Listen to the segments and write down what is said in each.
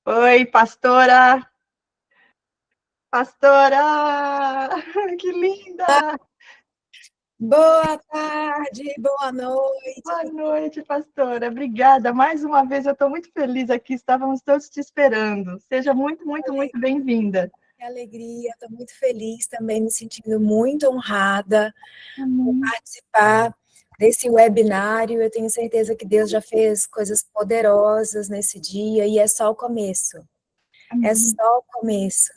Oi, pastora! Pastora! Que linda! Boa tarde, boa noite. Boa noite, pastora. Obrigada. Mais uma vez, eu estou muito feliz aqui. Estávamos todos te esperando. Seja muito, muito, muito bem-vinda. Que alegria, estou muito feliz também, me sentindo muito honrada por Amém. participar desse webinário. Eu tenho certeza que Deus já fez coisas poderosas nesse dia e é só o começo. É Amém. só o começo.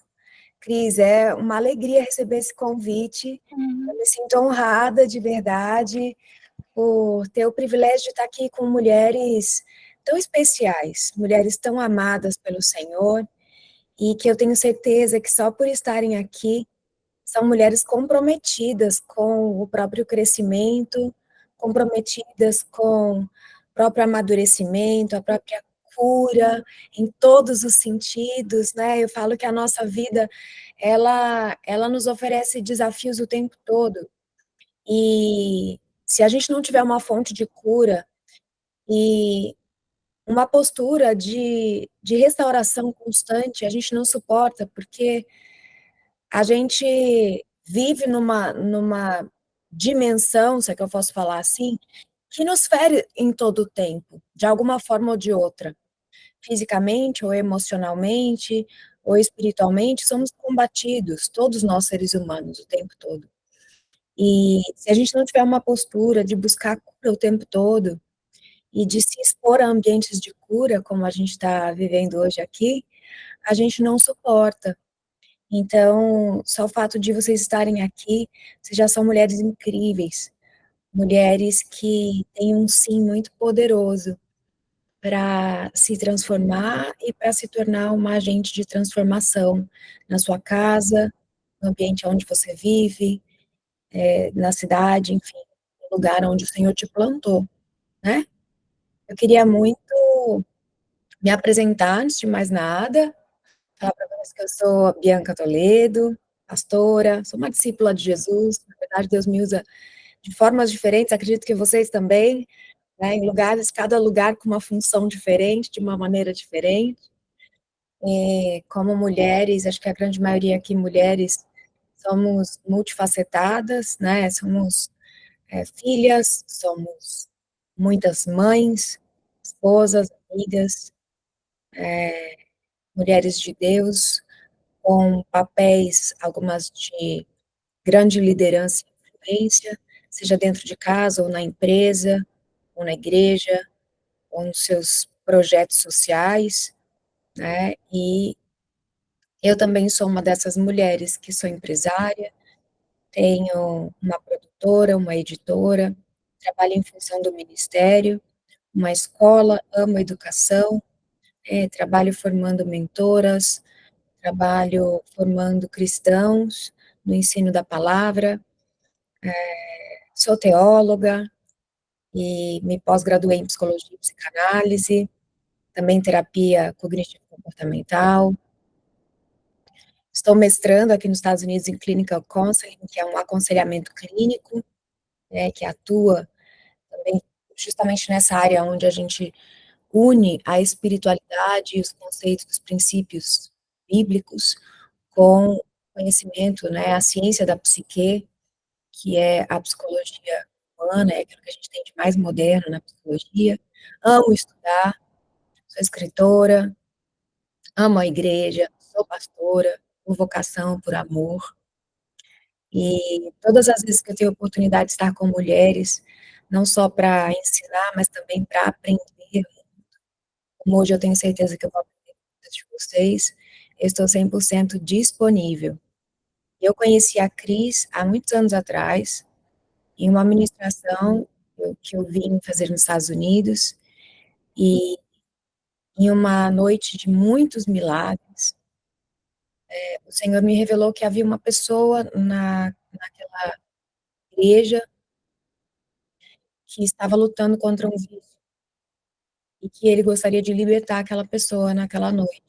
Cris, é uma alegria receber esse convite. Eu me sinto honrada de verdade por ter o privilégio de estar aqui com mulheres tão especiais, mulheres tão amadas pelo Senhor, e que eu tenho certeza que só por estarem aqui são mulheres comprometidas com o próprio crescimento, comprometidas com o próprio amadurecimento, a própria cura, em todos os sentidos, né? Eu falo que a nossa vida, ela nos oferece desafios o tempo todo, e se a gente não tiver uma fonte de cura e uma postura de restauração constante, a gente não suporta, porque a gente vive numa dimensão, se é que eu posso falar assim, que nos fere em todo o tempo, de alguma forma ou de outra. Fisicamente, ou emocionalmente, ou espiritualmente, somos combatidos, todos nós seres humanos, o tempo todo. E se a gente não tiver uma postura de buscar cura o tempo todo, e de se expor a ambientes de cura, como a gente está vivendo hoje aqui, a gente não suporta. Então, só o fato de vocês estarem aqui, vocês já são mulheres incríveis, mulheres que têm um sim muito poderoso para se transformar e para se tornar uma agente de transformação na sua casa, no ambiente onde você vive, na cidade, enfim, no lugar onde o Senhor te plantou, né? Eu queria muito me apresentar, antes de mais nada, falar para vocês que eu sou a Bianca Toledo, pastora, sou uma discípula de Jesus. Na verdade, Deus me usa de formas diferentes, acredito que vocês também, né, em lugares, cada lugar com uma função diferente, de uma maneira diferente. Como mulheres, acho que a grande maioria aqui, mulheres, somos multifacetadas, né, somos filhas, somos muitas mães, esposas, amigas, mulheres de Deus, com papéis, algumas de grande liderança e influência, seja dentro de casa, ou na empresa, ou na igreja, ou nos seus projetos sociais, né? E eu também sou uma dessas mulheres que sou empresária, tenho uma produtora, uma editora, trabalho em função do ministério, uma escola, amo educação, trabalho formando mentoras, trabalho formando cristãos no ensino da palavra, sou teóloga e me pós-graduei em psicologia e psicanálise, também terapia cognitivo-comportamental. Estou mestrando aqui nos Estados Unidos em Clinical Counseling, que é um aconselhamento clínico, né, que atua também justamente nessa área onde a gente une a espiritualidade e os conceitos dos princípios bíblicos com o conhecimento, né, a ciência da psique, que é a psicologia humana, é aquilo que a gente tem de mais moderno na psicologia. Amo estudar, sou escritora, amo a igreja, sou pastora, por vocação, por amor. E todas as vezes que eu tenho a oportunidade de estar com mulheres, não só para ensinar, mas também para aprender, como hoje eu tenho certeza que eu vou aprender com muitas de vocês, eu estou 100% disponível. Eu conheci a Cris há muitos anos atrás, em uma ministração que eu vim fazer nos Estados Unidos, e em uma noite de muitos milagres, o Senhor me revelou que havia uma pessoa naquela igreja que estava lutando contra um vício, e que ele gostaria de libertar aquela pessoa naquela noite.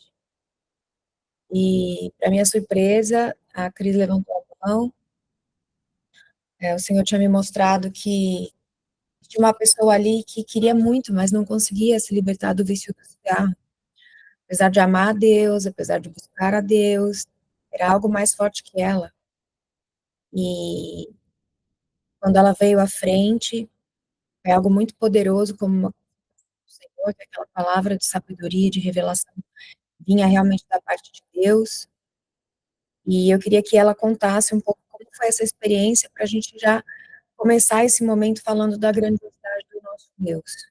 E, para minha surpresa, a Cris levantou a mão, o Senhor tinha me mostrado que tinha uma pessoa ali que queria muito, mas não conseguia se libertar do vício do cigarro. apesar de amar a Deus, apesar de buscar a Deus, era algo mais forte que ela. E quando ela veio à frente, foi algo muito poderoso, como uma do Senhor, que aquela palavra de sabedoria, de revelação, vinha realmente da parte de Deus. E eu queria que ela contasse um pouco como foi essa experiência, para a gente já começar esse momento falando da grandiosidade do nosso Deus.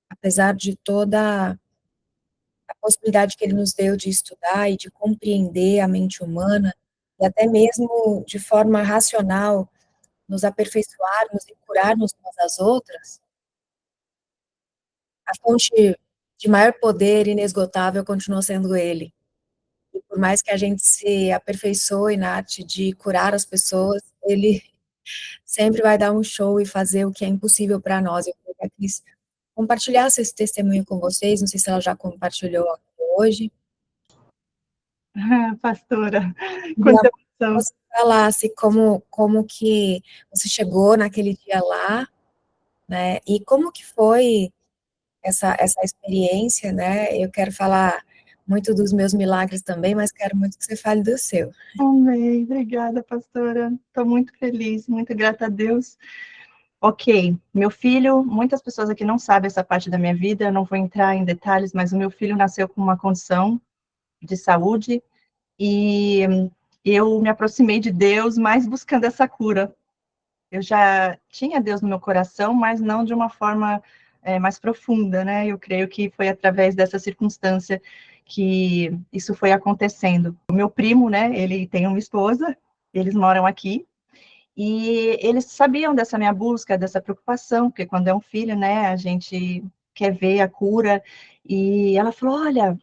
Apesar de toda a possibilidade que ele nos deu de estudar e de compreender a mente humana, e até mesmo de forma racional, nos aperfeiçoarmos e curarmos umas às outras, a fonte de maior poder inesgotável continua sendo ele. E por mais que a gente se aperfeiçoe na arte de curar as pessoas, ele sempre vai dar um show e fazer o que é impossível para nós. Eu queria que a Cris compartilhasse esse testemunho com vocês, não sei se ela já compartilhou aqui hoje. Pastora, E quanta emoção. você falasse como que você chegou naquele dia lá, né, e como que foi essa experiência, né, eu quero falar muito dos meus milagres também, mas quero muito que você fale do seu. Amém. Obrigada, pastora. Estou muito feliz, muito grata a Deus. Ok, meu filho, muitas pessoas aqui não sabem essa parte da minha vida, eu não vou entrar em detalhes, mas o meu filho nasceu com uma condição de saúde e eu me aproximei de Deus mais buscando essa cura. Eu já tinha Deus no meu coração, mas não de uma forma mais profunda, né? Eu creio que foi através dessa circunstância que isso foi acontecendo. O meu primo, né, ele tem uma esposa, eles moram aqui, e eles sabiam dessa minha busca, dessa preocupação, porque quando é um filho, né, a gente quer ver a cura, e ela falou, olha,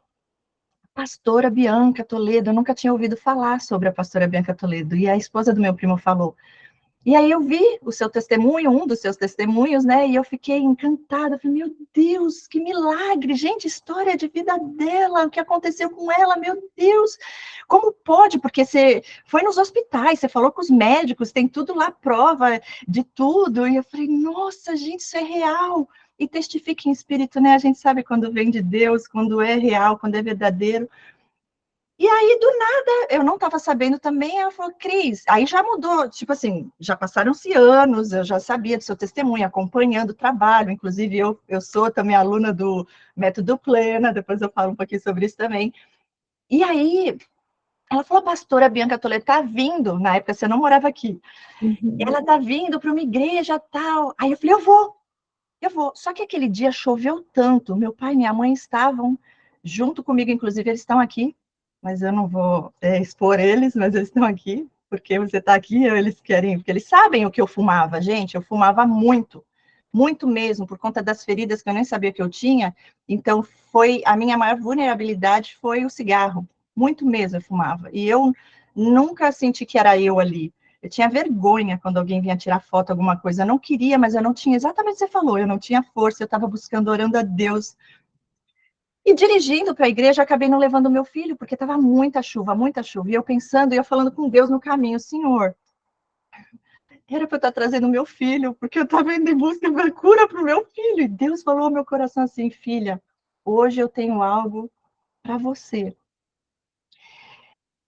pastora Bianca Toledo, eu nunca tinha ouvido falar sobre a pastora Bianca Toledo, e a esposa do meu primo falou, e aí eu vi o seu testemunho, um dos seus testemunhos, né? E eu fiquei encantada. Falei, meu Deus, que milagre! Gente, história de vida dela, o que aconteceu com ela, meu Deus! Como pode? Porque você foi nos hospitais, você falou com os médicos, tem tudo lá, prova de tudo. E eu falei, nossa, gente, isso é real. E testifica em espírito, né? A gente sabe quando vem de Deus, quando é real, quando é verdadeiro. E aí, do nada, eu não estava sabendo também, ela falou, Cris, aí já mudou, tipo assim, já passaram-se anos, eu já sabia do seu testemunho, acompanhando o trabalho, inclusive eu sou também aluna do Método Plena, depois eu falo um pouquinho sobre isso também. E aí, ela falou, pastora Bianca Toledo está vindo, na época você não morava aqui, Uhum. ela está vindo para uma igreja tal. Aí eu falei, eu vou. Só que aquele dia choveu tanto, meu pai e minha mãe estavam junto comigo, inclusive eles estão aqui, mas eu não vou expor eles, mas eles estão aqui, porque você está aqui, eles querem, porque eles sabem o que eu fumava, gente, eu fumava muito, muito mesmo, por conta das feridas que eu nem sabia que eu tinha, então foi, a minha maior vulnerabilidade foi o cigarro, muito mesmo eu fumava, e eu nunca senti que era eu ali, eu tinha vergonha quando alguém vinha tirar foto, alguma coisa. Eu não queria, mas eu não tinha, exatamente o que você falou, eu não tinha força, eu estava buscando, orando a Deus. E dirigindo para a igreja, acabei não levando meu filho, porque estava muita chuva, muita chuva. E eu pensando, e eu falando com Deus no caminho, Senhor, era para eu estar trazendo meu filho, porque eu estava indo em busca da cura para o meu filho. E Deus falou ao meu coração assim, filha, hoje eu tenho algo para você.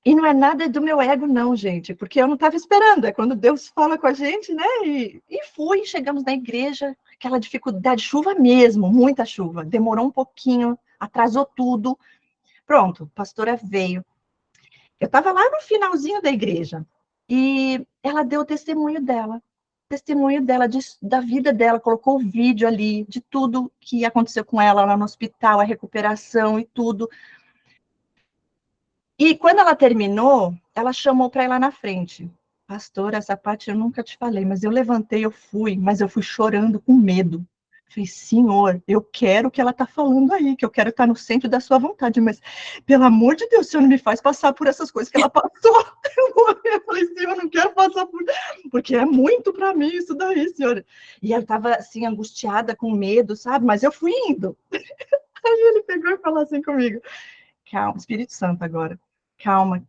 E não é nada do meu ego, não, gente, porque eu não estava esperando. É quando Deus fala com a gente, né? E fui, chegamos na igreja, aquela dificuldade, chuva mesmo, muita chuva. Demorou um pouquinho, atrasou tudo. Pronto, a pastora veio. Eu estava lá no finalzinho da igreja e ela deu o testemunho dela, da vida dela, colocou o vídeo ali de tudo que aconteceu com ela lá no hospital, a recuperação e tudo. E quando ela terminou, ela chamou para ir lá na frente. Pastor, essa parte eu nunca te falei, mas eu levantei, eu fui, mas eu fui chorando com medo. Falei, Senhor, eu quero o que ela está falando aí, que eu quero estar no centro da sua vontade, mas, pelo amor de Deus, o Senhor não me faz passar por essas coisas que ela passou. Eu falei, Senhor, eu não quero passar por... Porque é muito para mim isso daí, Senhor. E ela estava, assim, angustiada, com medo, sabe? Mas eu fui indo. Aí ele pegou e falou assim comigo, calma, Espírito Santo agora, calma,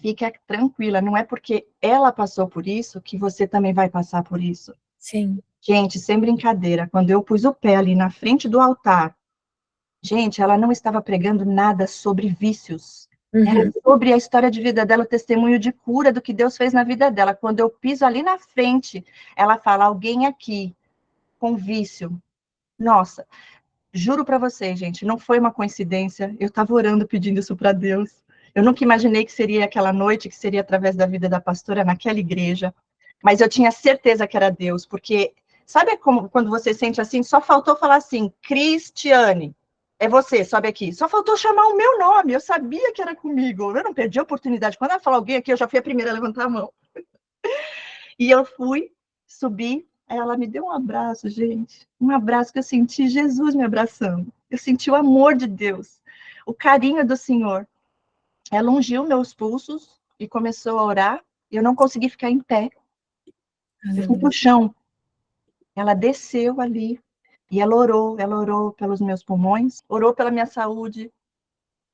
fica tranquila, não é porque ela passou por isso que você também vai passar por isso. Sim. Gente, sem brincadeira, quando eu pus o pé ali na frente do altar, Gente, ela não estava pregando nada sobre vícios. Era Uhum. sobre a história de vida dela, o testemunho de cura do que Deus fez na vida dela. Quando eu piso ali na frente, ela fala, alguém aqui com vício. Nossa, juro para vocês, gente, não foi uma coincidência. Eu estava orando pedindo isso para Deus. Eu nunca imaginei que seria aquela noite, que seria através da vida da pastora naquela igreja. Mas eu tinha certeza que era Deus, porque sabe como quando você sente assim, só faltou falar assim, Cristiane, é você, sobe aqui. Só faltou chamar o meu nome, eu sabia que era comigo. Eu não perdi a oportunidade. Quando ela falou alguém aqui, eu já fui a primeira a levantar a mão. E eu fui, subi, aí ela me deu um abraço, gente. Um abraço que eu senti Jesus me abraçando. Eu senti o amor de Deus, o carinho do Senhor. Ela ungiu meus pulsos e começou a orar. Eu não consegui ficar em pé. Eu fui para o Aleluia. chão. Ela desceu ali e ela orou pelos meus pulmões, orou pela minha saúde.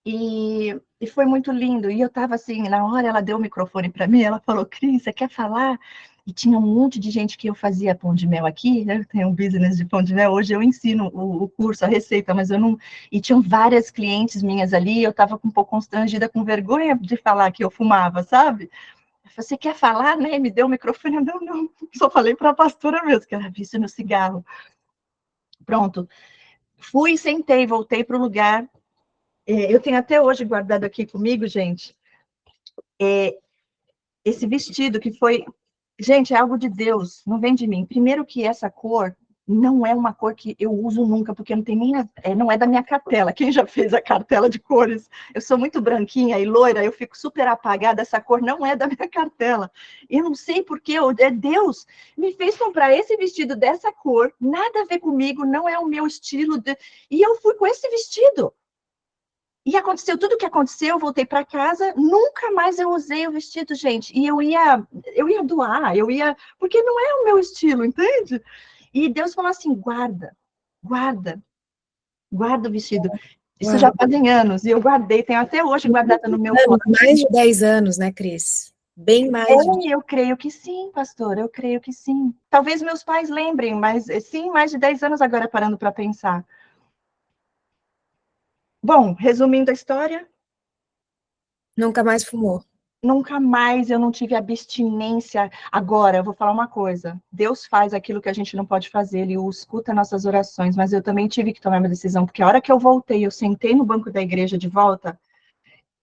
E foi muito lindo. E eu estava assim, na hora ela deu o microfone para mim, ela falou, Cris, você quer falar? E tinha um monte de gente que eu fazia pão de mel aqui, né? Eu tenho um business de pão de mel. Hoje eu ensino o curso, a receita, mas eu não. E tinham várias clientes minhas ali, eu estava um pouco constrangida, com vergonha de falar que eu fumava, sabe? Eu falei, você quer falar, né? Me deu o microfone. Eu, não, só falei para a pastora mesmo, que era vício no cigarro. Pronto. Fui, sentei, voltei para o lugar. Eu tenho até hoje guardado aqui comigo, gente, esse vestido que foi... Gente, é algo de Deus, não vem de mim. Primeiro que essa cor não é uma cor que eu uso nunca, porque não tem nem não é da minha cartela. Quem já fez a cartela de cores? Eu sou muito branquinha e loira, eu fico super apagada, essa cor não é da minha cartela. Eu não sei porque, Deus me fez comprar esse vestido dessa cor, nada a ver comigo, não é o meu estilo, e eu fui com esse vestido. E aconteceu tudo o que aconteceu, eu voltei para casa, nunca mais eu usei o vestido, gente. E eu ia doar, porque não é o meu estilo, entende? E Deus falou assim: guarda, guarda, guarda o vestido. Isso Uau. já fazem anos, e eu guardei, tenho até hoje guardado no meu Anos, quarto. mais de 10 anos, né, Cris? Bem mais de... Eu creio que sim, pastor, eu creio que sim. Talvez meus pais lembrem, mas sim, mais de 10 anos agora parando para pensar. Bom, resumindo a história, Nunca mais fumou. nunca mais eu não tive abstinência. Agora, eu vou falar uma coisa. Deus faz aquilo que a gente não pode fazer, Ele escuta nossas orações, mas eu também tive que tomar uma decisão, porque a hora que eu voltei, eu sentei no banco da igreja de volta,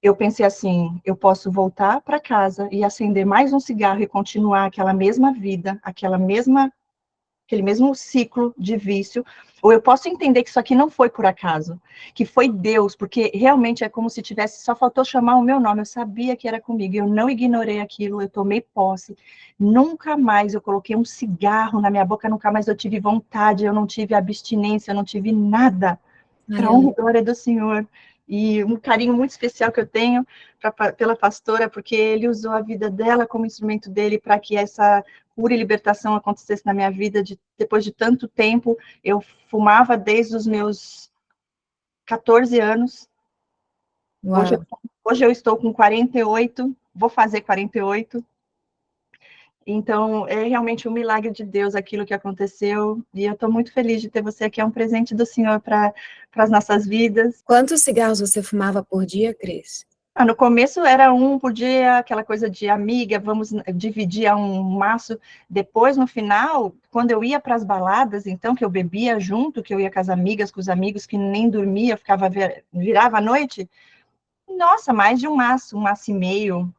eu pensei assim, eu posso voltar para casa e acender mais um cigarro e continuar aquela mesma vida, aquele mesmo ciclo de vício, ou eu posso entender que isso aqui não foi por acaso, que foi Deus, porque realmente é como se tivesse, só faltou chamar o meu nome, eu sabia que era comigo, eu não ignorei aquilo, eu tomei posse, nunca mais eu coloquei um cigarro na minha boca, nunca mais eu tive vontade, eu não tive abstinência, eu não tive nada, para honra Aleluia. e glória do Senhor. E um carinho muito especial que eu tenho pela pastora, porque ele usou a vida dela como instrumento dele para que essa cura e libertação acontecesse na minha vida. Depois de tanto tempo, eu fumava desde os meus 14 anos. Hoje, Uau. hoje eu estou com 48, vou fazer 48. Então, é realmente um milagre de Deus aquilo que aconteceu, e eu estou muito feliz de ter você aqui, é um presente do Senhor para as nossas vidas. Quantos cigarros você fumava por dia, Cris? No começo era um por dia, aquela coisa de amiga, vamos dividir a um maço. Depois, no final, quando eu ia para as baladas, então, que eu bebia junto, que eu ia com as amigas, com os amigos, que nem dormia, virava à noite, nossa, mais de um maço e meio,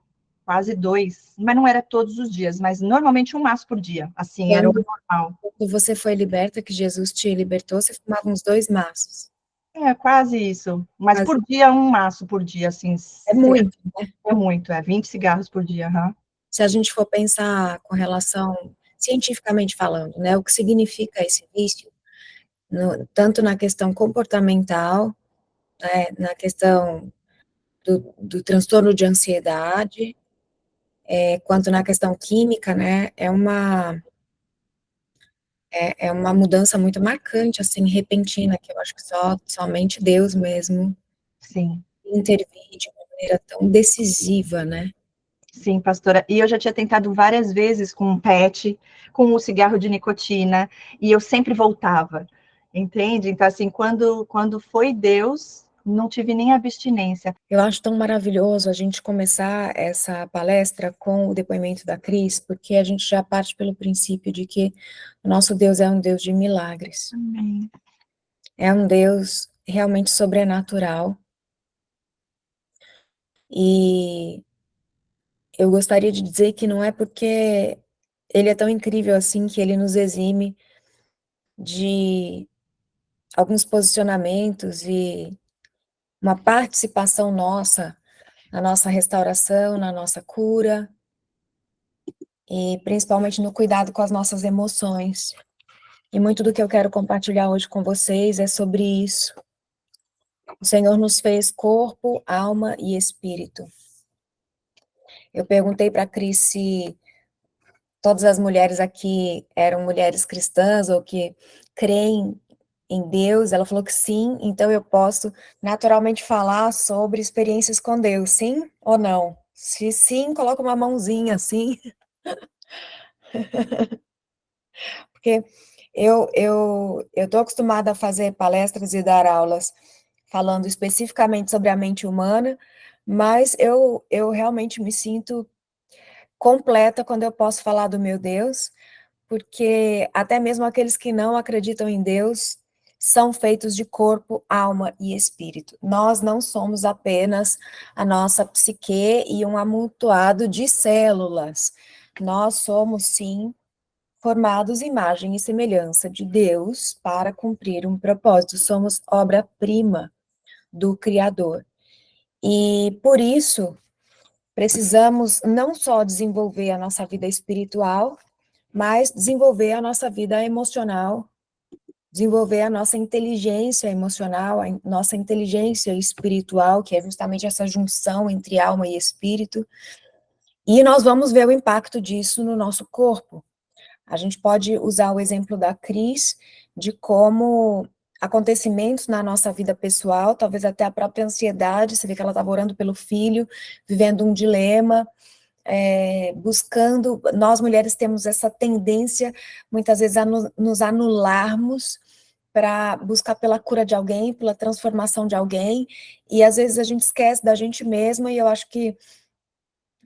quase dois. Mas não era todos os dias, mas normalmente um maço por dia, assim, era o Quando normal. você foi liberta, que Jesus te libertou, você fumava uns 2 maços. É, quase isso. Mas Quase. por dia, um maço por dia, assim, É muito, né? é muito, 20 cigarros por dia, aham. Se a gente for pensar com relação, cientificamente falando, né, o que significa esse vício, tanto na questão comportamental, né, na questão do transtorno de ansiedade, quanto na questão química, né, é uma mudança muito marcante, assim, repentina, que eu acho que somente Deus mesmo Sim. intervir de uma maneira tão decisiva, né? Sim, pastora. E eu já tinha tentado várias vezes com o PET, com o cigarro de nicotina, e eu sempre voltava. Entende? Então, assim, quando foi Deus, não tive nem abstinência. Eu acho tão maravilhoso a gente começar essa palestra com o depoimento da Cris, porque a gente já parte pelo princípio de que o nosso Deus é um Deus de milagres. Amém. É um Deus realmente sobrenatural. E eu gostaria de dizer que não é porque ele é tão incrível assim que ele nos exime de alguns posicionamentos e uma participação nossa na nossa restauração, na nossa cura, e principalmente no cuidado com as nossas emoções. E muito do que eu quero compartilhar hoje com vocês é sobre isso. O Senhor nos fez corpo, alma e espírito. Eu perguntei para a Cris se todas as mulheres aqui eram mulheres cristãs ou que creem em Deus. Ela falou que sim, então eu posso naturalmente falar sobre experiências com Deus, sim ou não? Se sim, coloca uma mãozinha assim, porque eu tô acostumada a fazer palestras e dar aulas falando especificamente sobre a mente humana, mas eu realmente me sinto completa quando eu posso falar do meu Deus, porque até mesmo aqueles que não acreditam em Deus são feitos de corpo, alma e espírito. Nós não somos apenas a nossa psique e um amontoado de células. Nós somos, sim, formados imagem e semelhança de Deus para cumprir um propósito. Somos obra-prima do Criador. E por isso precisamos não só desenvolver a nossa vida espiritual, mas desenvolver a nossa vida emocional, desenvolver a nossa inteligência emocional, a nossa inteligência espiritual, que é justamente essa junção entre alma e espírito, e nós vamos ver o impacto disso no nosso corpo. A gente pode usar o exemplo da Cris, de como acontecimentos na nossa vida pessoal, talvez até a própria ansiedade, você vê que ela estava orando pelo filho, vivendo um dilema, buscando, nós mulheres temos essa tendência, muitas vezes, a nos anularmos para buscar pela cura de alguém, pela transformação de alguém, e às vezes a gente esquece da gente mesma, e eu acho que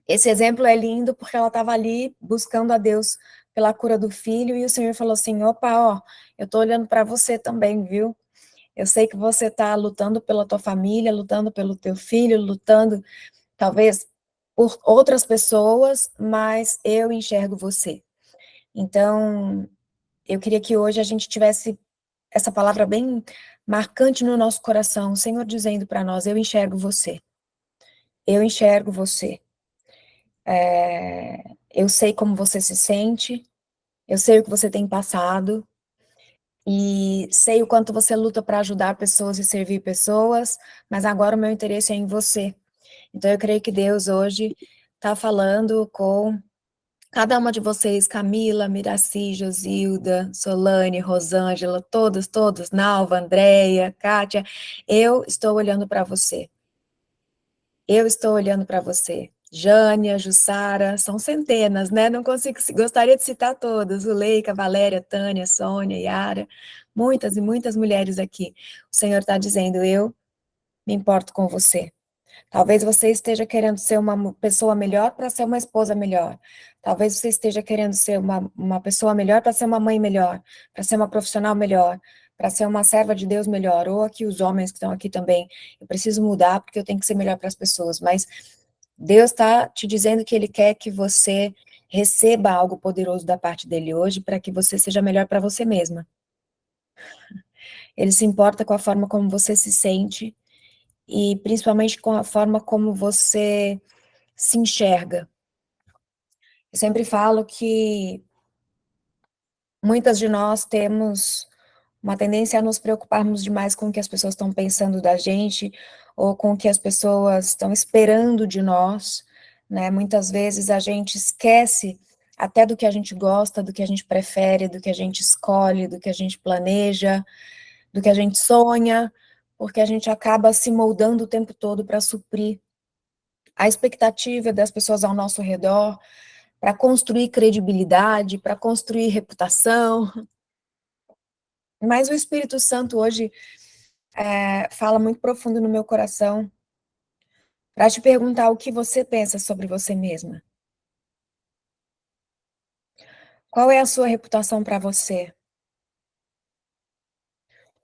esse exemplo é lindo, porque ela estava ali buscando a Deus pela cura do filho, e o Senhor falou assim, opa, ó, eu estou olhando para você também, viu? Eu sei que você está lutando pela tua família, lutando pelo teu filho, lutando talvez por outras pessoas, mas eu enxergo você. Então, eu queria que hoje a gente tivesse essa palavra bem marcante no nosso coração, o Senhor dizendo para nós, eu enxergo você. Eu enxergo você. Eu sei como você se sente, eu sei o que você tem passado, e sei o quanto você luta para ajudar pessoas e servir pessoas, mas agora o meu interesse é em você. Então, eu creio que Deus hoje está falando com cada uma de vocês, Camila, Miraci, Josilda, Solane, Rosângela, todos, Nalva, Andréia, Kátia, eu estou olhando para você. Eu estou olhando para você. Jânia, Jussara, são centenas, né? Não consigo, gostaria de citar todas, Zuleika, Valéria, Tânia, Sônia, Yara, muitas e muitas mulheres aqui. O Senhor está dizendo, eu me importo com você. Talvez você esteja querendo ser uma pessoa melhor para ser uma esposa melhor. Talvez você esteja querendo ser uma pessoa melhor para ser uma mãe melhor, para ser uma profissional melhor, para ser uma serva de Deus melhor. Ou aqui os homens que estão aqui também. Eu preciso mudar porque eu tenho que ser melhor para as pessoas. Mas Deus está te dizendo que Ele quer que você receba algo poderoso da parte dEle hoje para que você seja melhor para você mesma. Ele se importa com a forma como você se sente e principalmente com a forma como você se enxerga. Eu sempre falo que muitas de nós temos uma tendência a nos preocuparmos demais com o que as pessoas estão pensando da gente, ou com o que as pessoas estão esperando de nós, né? Muitas vezes a gente esquece até do que a gente gosta, do que a gente prefere, do que a gente escolhe, do que a gente planeja, do que a gente sonha, porque a gente acaba se moldando o tempo todo para suprir a expectativa das pessoas ao nosso redor, para construir credibilidade, para construir reputação. Mas o Espírito Santo hoje fala muito profundo no meu coração para te perguntar o que você pensa sobre você mesma. Qual é a sua reputação para você?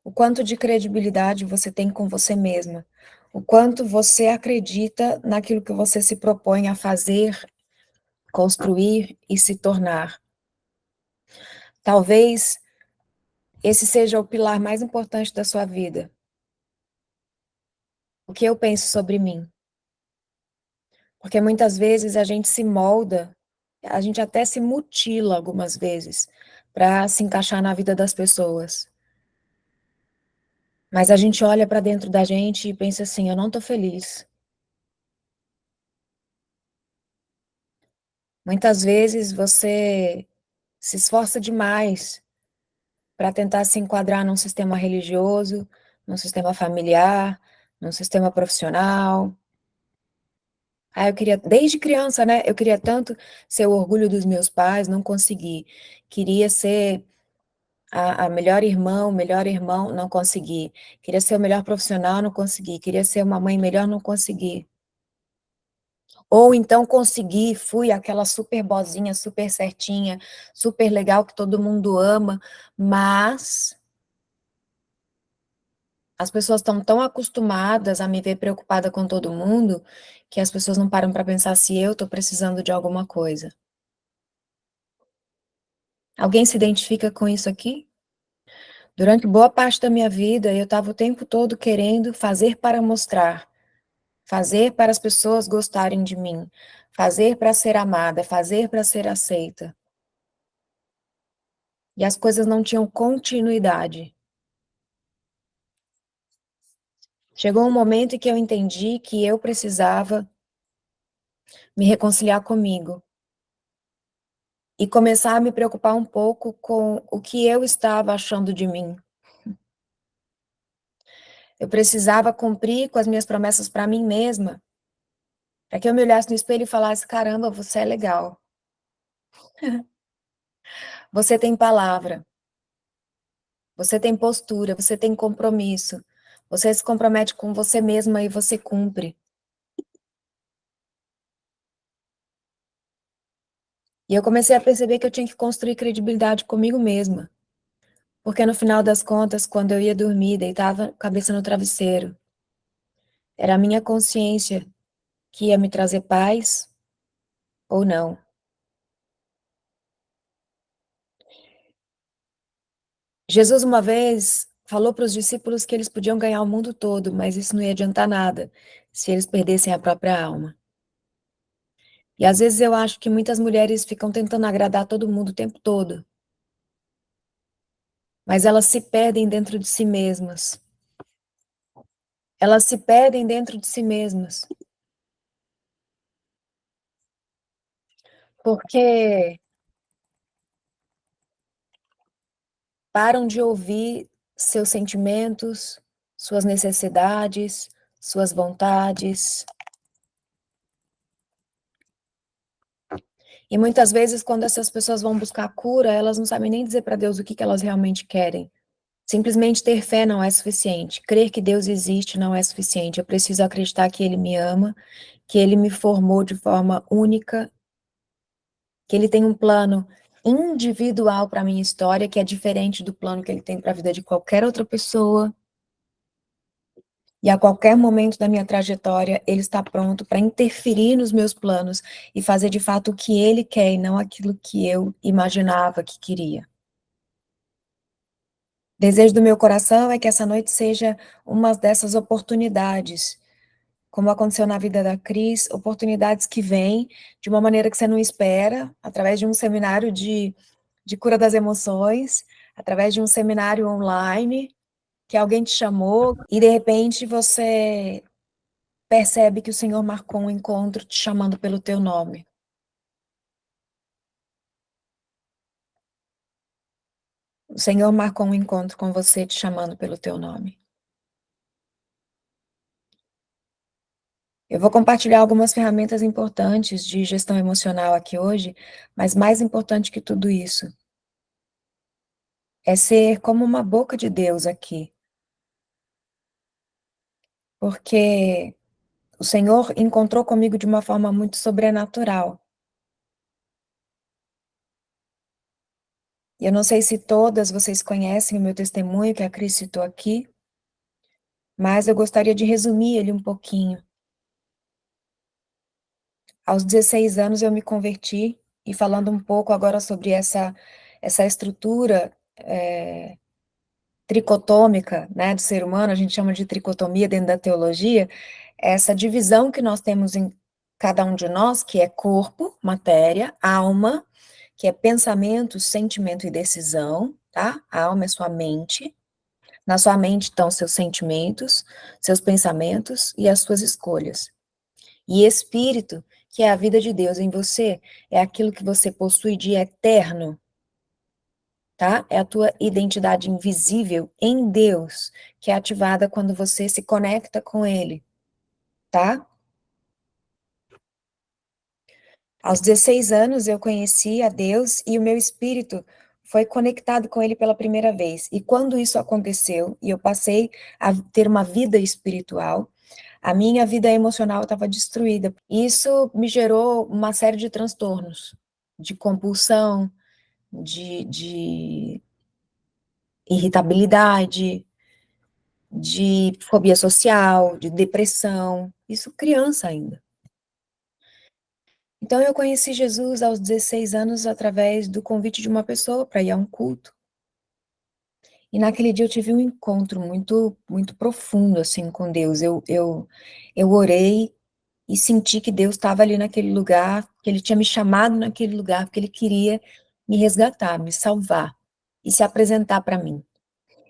O quanto de credibilidade você tem com você mesma? O quanto você acredita naquilo que você se propõe a fazer, construir e se tornar? Talvez esse seja o pilar mais importante da sua vida. O que eu penso sobre mim? Porque muitas vezes a gente se molda, a gente até se mutila algumas vezes para se encaixar na vida das pessoas. Mas a gente olha para dentro da gente e pensa assim, eu não tô feliz. Muitas vezes você se esforça demais para tentar se enquadrar num sistema religioso, num sistema familiar, num sistema profissional. Ah, eu queria, desde criança, né? Eu queria tanto ser o orgulho dos meus pais, não consegui. Queria ser a melhor irmã, o melhor irmão, não consegui. Queria ser o melhor profissional, não consegui. Queria ser uma mãe melhor, não consegui. Ou então consegui, fui aquela super boazinha, super certinha, super legal que todo mundo ama, mas as pessoas estão tão acostumadas a me ver preocupada com todo mundo que as pessoas não param para pensar se eu estou precisando de alguma coisa. Alguém se identifica com isso aqui? Durante boa parte da minha vida, eu estava o tempo todo querendo fazer para mostrar, fazer para as pessoas gostarem de mim, fazer para ser amada, fazer para ser aceita. E as coisas não tinham continuidade. Chegou um momento em que eu entendi que eu precisava me reconciliar comigo e começar a me preocupar um pouco com o que eu estava achando de mim. Eu precisava cumprir com as minhas promessas para mim mesma, para que eu me olhasse no espelho e falasse: caramba, você é legal. Você tem palavra, você tem postura, você tem compromisso. Você se compromete com você mesma e você cumpre. E eu comecei a perceber que eu tinha que construir credibilidade comigo mesma. Porque no final das contas, quando eu ia dormir, deitava a cabeça no travesseiro, era a minha consciência que ia me trazer paz ou não. Jesus uma vez falou para os discípulos que eles podiam ganhar o mundo todo, mas isso não ia adiantar nada se eles perdessem a própria alma. E às vezes eu acho que muitas mulheres ficam tentando agradar todo mundo o tempo todo, mas elas se perdem dentro de si mesmas. Elas se perdem dentro de si mesmas. Porque param de ouvir seus sentimentos, suas necessidades, suas vontades. E muitas vezes, quando essas pessoas vão buscar cura, elas não sabem nem dizer para Deus o que elas realmente querem. Simplesmente ter fé não é suficiente. Crer que Deus existe não é suficiente. Eu preciso acreditar que Ele me ama, que Ele me formou de forma única, que Ele tem um plano individual para a minha história, que é diferente do plano que Ele tem para a vida de qualquer outra pessoa. E a qualquer momento da minha trajetória, Ele está pronto para interferir nos meus planos e fazer de fato o que Ele quer e não aquilo que eu imaginava que queria. Desejo do meu coração é que essa noite seja uma dessas oportunidades, como aconteceu na vida da Cris, oportunidades que vêm de uma maneira que você não espera, através de um seminário de cura das emoções, através de um seminário online, que alguém te chamou, e de repente você percebe que o Senhor marcou um encontro te chamando pelo teu nome. O Senhor marcou um encontro com você te chamando pelo teu nome. Eu vou compartilhar algumas ferramentas importantes de gestão emocional aqui hoje, mas mais importante que tudo isso, é ser como uma boca de Deus aqui, porque o Senhor encontrou comigo de uma forma muito sobrenatural. E eu não sei se todas vocês conhecem o meu testemunho, que a Cris citou aqui, mas eu gostaria de resumir ele um pouquinho. Aos 16 anos eu me converti, e falando um pouco agora sobre essa estrutura tricotômica, né, do ser humano, a gente chama de tricotomia dentro da teologia, essa divisão que nós temos em cada um de nós, que é corpo, matéria, alma, que é pensamento, sentimento e decisão, tá? A alma é sua mente. Na sua mente estão seus sentimentos, seus pensamentos e as suas escolhas. E espírito, que é a vida de Deus em você, é aquilo que você possui de eterno, tá? É a tua identidade invisível em Deus, que é ativada quando você se conecta com Ele, tá? Aos 16 anos eu conheci a Deus e o meu espírito foi conectado com Ele pela primeira vez. E quando isso aconteceu e eu passei a ter uma vida espiritual, a minha vida emocional estava destruída. Isso me gerou uma série de transtornos, de compulsão, de irritabilidade, de fobia social, de depressão, isso criança ainda. Então eu conheci Jesus aos 16 anos através do convite de uma pessoa para ir a um culto. E naquele dia eu tive um encontro muito profundo assim com Deus. Eu orei e senti que Deus estava ali naquele lugar, que Ele tinha me chamado naquele lugar, porque Ele queria me resgatar, me salvar e se apresentar para mim.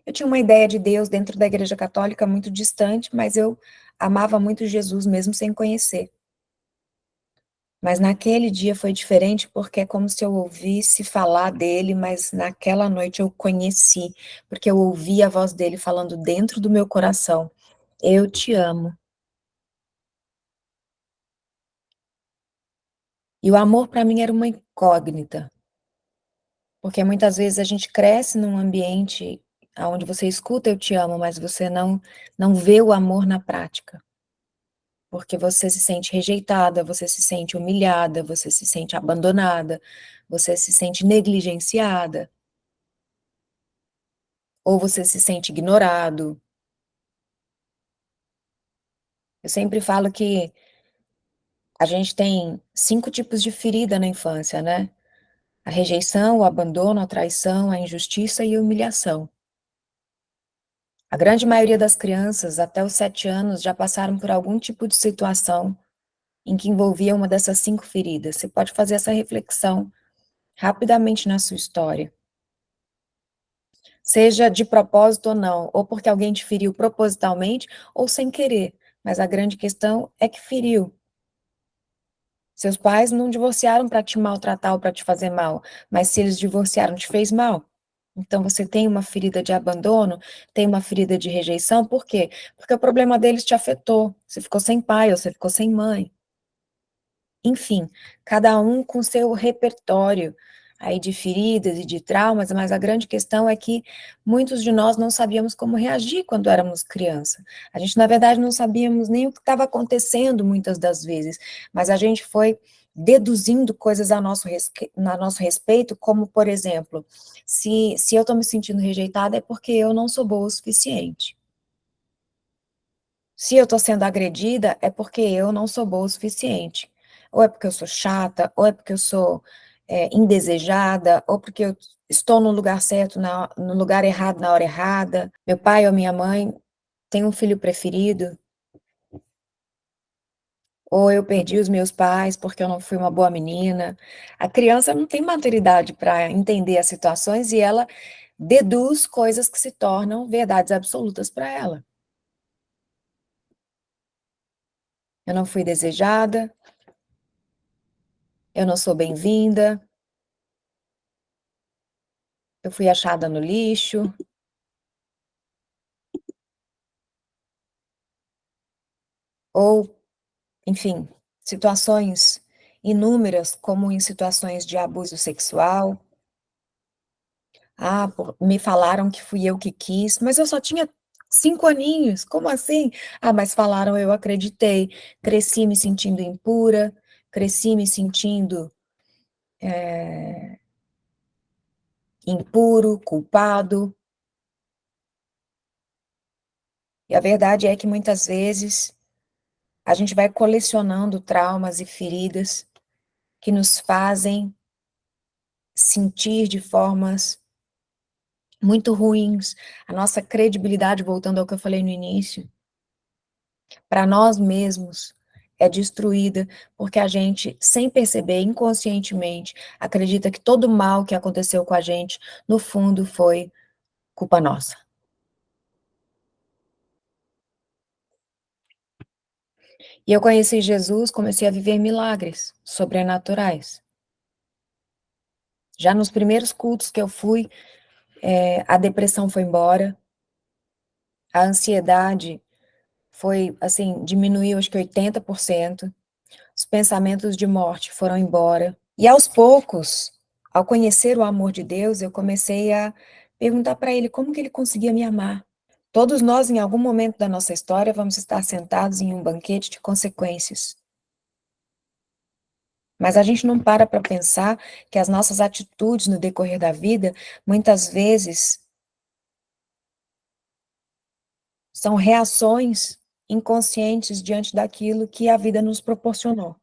Eu tinha uma ideia de Deus dentro da Igreja Católica muito distante, mas eu amava muito Jesus mesmo sem conhecer. Mas naquele dia foi diferente porque é como se eu ouvisse falar dele, mas naquela noite eu conheci, porque eu ouvi a voz dele falando dentro do meu coração: eu te amo. E o amor para mim era uma incógnita, porque muitas vezes a gente cresce num ambiente onde você escuta eu te amo, mas você não vê o amor na prática. Porque você se sente rejeitada, você se sente humilhada, você se sente abandonada, você se sente negligenciada, ou você se sente ignorado. Eu sempre falo que a gente tem 5 tipos de ferida na infância, né? A rejeição, o abandono, a traição, a injustiça e a humilhação. A grande maioria das crianças, até os 7 anos, já passaram por algum tipo de situação em que envolvia uma dessas 5 feridas. Você pode fazer essa reflexão rapidamente na sua história. Seja de propósito ou não, ou porque alguém te feriu propositalmente ou sem querer, mas a grande questão é que feriu. Seus pais não divorciaram para te maltratar ou para te fazer mal, mas se eles divorciaram, te fez mal. Então você tem uma ferida de abandono, tem uma ferida de rejeição, por quê? Porque o problema deles te afetou. Você ficou sem pai ou você ficou sem mãe. Enfim, cada um com seu repertório aí de feridas e de traumas, mas a grande questão é que muitos de nós não sabíamos como reagir quando éramos criança. A gente, na verdade, não sabíamos nem o que estava acontecendo muitas das vezes, mas a gente foi deduzindo coisas a nosso respeito, como, por exemplo, se eu estou me sentindo rejeitada é porque eu não sou boa o suficiente. Se eu estou sendo agredida, é porque eu não sou boa o suficiente. Ou é porque eu sou chata, ou é porque eu sou indesejada, ou porque eu estou no lugar certo, no lugar errado, na hora errada. Meu pai ou minha mãe tem um filho preferido, ou eu perdi os meus pais porque eu não fui uma boa menina. A criança não tem maturidade para entender as situações e ela deduz coisas que se tornam verdades absolutas para ela. Eu não fui desejada, eu não sou bem-vinda, eu fui achada no lixo, ou, enfim, situações inúmeras, como em situações de abuso sexual, Ah, me falaram que fui eu que quis, mas eu só tinha 5 aninhos, como assim? Ah, mas falaram, eu acreditei. Cresci me sentindo impura, cresci me sentindo impuro, culpado. E a verdade é que muitas vezes a gente vai colecionando traumas e feridas que nos fazem sentir de formas muito ruins. A nossa credibilidade, voltando ao que eu falei no início, para nós mesmos é destruída, porque a gente, sem perceber, inconscientemente, acredita que todo mal que aconteceu com a gente, no fundo, foi culpa nossa. E eu conheci Jesus, comecei a viver milagres sobrenaturais. Já nos primeiros cultos que eu fui, a depressão foi embora, a ansiedade foi, assim, diminuiu acho que 80%, os pensamentos de morte foram embora. E aos poucos, ao conhecer o amor de Deus, eu comecei a perguntar para ele como que ele conseguia me amar. Todos nós, em algum momento da nossa história, vamos estar sentados em um banquete de consequências. Mas a gente não para pensar que as nossas atitudes no decorrer da vida, muitas vezes, são reações inconscientes diante daquilo que a vida nos proporcionou.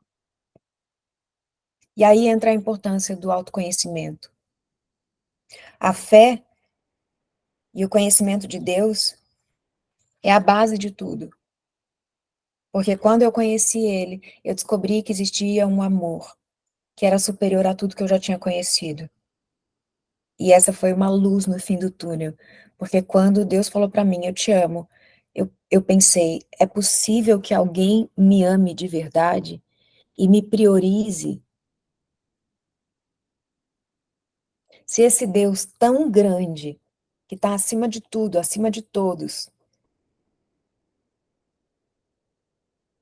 E aí entra a importância do autoconhecimento. A fé e o conhecimento de Deus é a base de tudo. Porque quando eu conheci ele, eu descobri que existia um amor que era superior a tudo que eu já tinha conhecido. E essa foi uma luz no fim do túnel, porque quando Deus falou para mim, eu te amo, eu pensei, é possível que alguém me ame de verdade e me priorize? Se esse Deus tão grande, que está acima de tudo, acima de todos,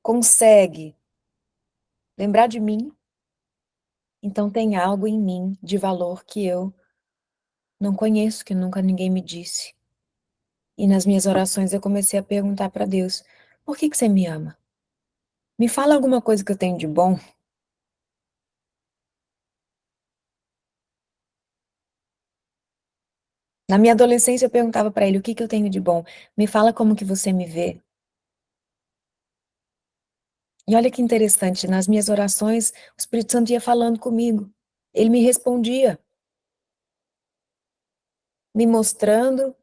consegue lembrar de mim, então tem algo em mim de valor que eu não conheço, que nunca ninguém me disse. E nas minhas orações eu comecei a perguntar para Deus: por que você me ama? Me fala alguma coisa que eu tenho de bom. Na minha adolescência eu perguntava para ele: o que eu tenho de bom? Me fala como que você me vê. E olha que interessante, nas minhas orações o Espírito Santo ia falando comigo. Ele me respondia, me mostrando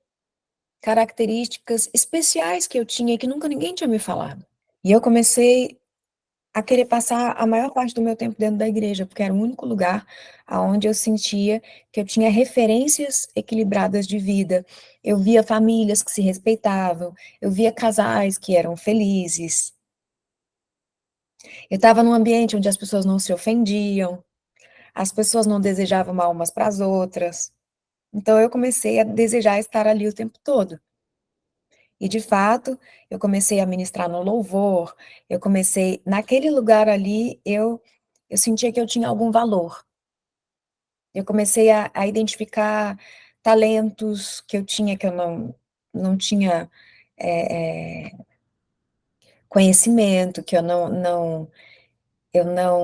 características especiais que eu tinha e que nunca ninguém tinha me falado. E eu comecei a querer passar a maior parte do meu tempo dentro da igreja, porque era o único lugar aonde eu sentia que eu tinha referências equilibradas de vida. Eu via famílias que se respeitavam, eu via casais que eram felizes. Eu estava num ambiente onde as pessoas não se ofendiam, as pessoas não desejavam mal umas para as outras. Então eu comecei a desejar estar ali o tempo todo. E de fato, eu comecei a ministrar no louvor, eu comecei naquele lugar ali, eu sentia que eu tinha algum valor. Eu comecei a identificar talentos que eu tinha, que eu não tinha, conhecimento, que eu não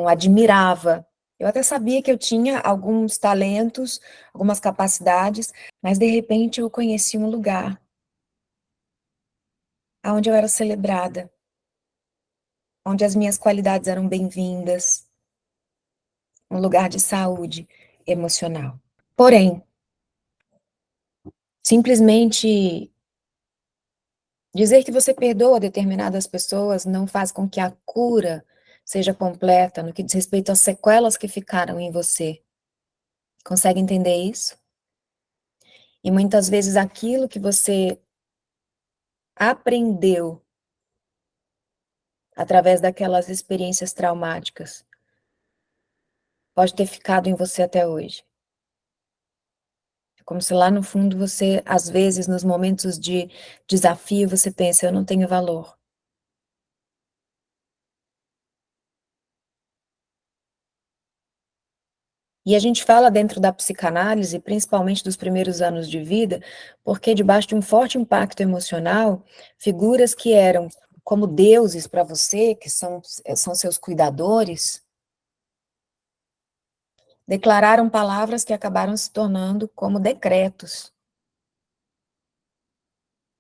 admirava. Eu até sabia que eu tinha alguns talentos, algumas capacidades, mas de repente eu conheci um lugar aonde eu era celebrada, onde as minhas qualidades eram bem-vindas, um lugar de saúde emocional. Porém, simplesmente dizer que você perdoa determinadas pessoas não faz com que a cura seja completa no que diz respeito às sequelas que ficaram em você. Consegue entender isso? E muitas vezes aquilo que você aprendeu através daquelas experiências traumáticas pode ter ficado em você até hoje. É como se lá no fundo você, às vezes, nos momentos de desafio, você pensa, eu não tenho valor. E a gente fala dentro da psicanálise, principalmente dos primeiros anos de vida, porque debaixo de um forte impacto emocional, figuras que eram como deuses para você, que são seus cuidadores, declararam palavras que acabaram se tornando como decretos.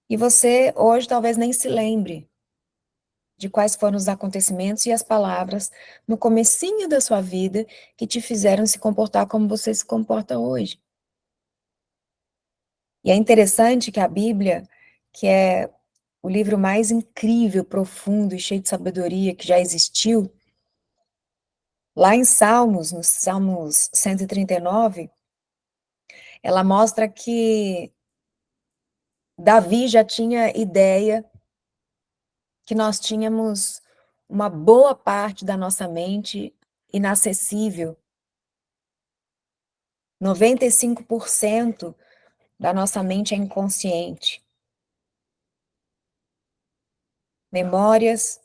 E você hoje talvez nem se lembre de quais foram os acontecimentos e as palavras no comecinho da sua vida que te fizeram se comportar como você se comporta hoje. E é interessante que a Bíblia, que é o livro mais incrível, profundo e cheio de sabedoria que já existiu, lá em Salmos, no Salmos 139, ela mostra que Davi já tinha ideia que nós tínhamos uma boa parte da nossa mente inacessível. 95% da nossa mente é inconsciente. Memórias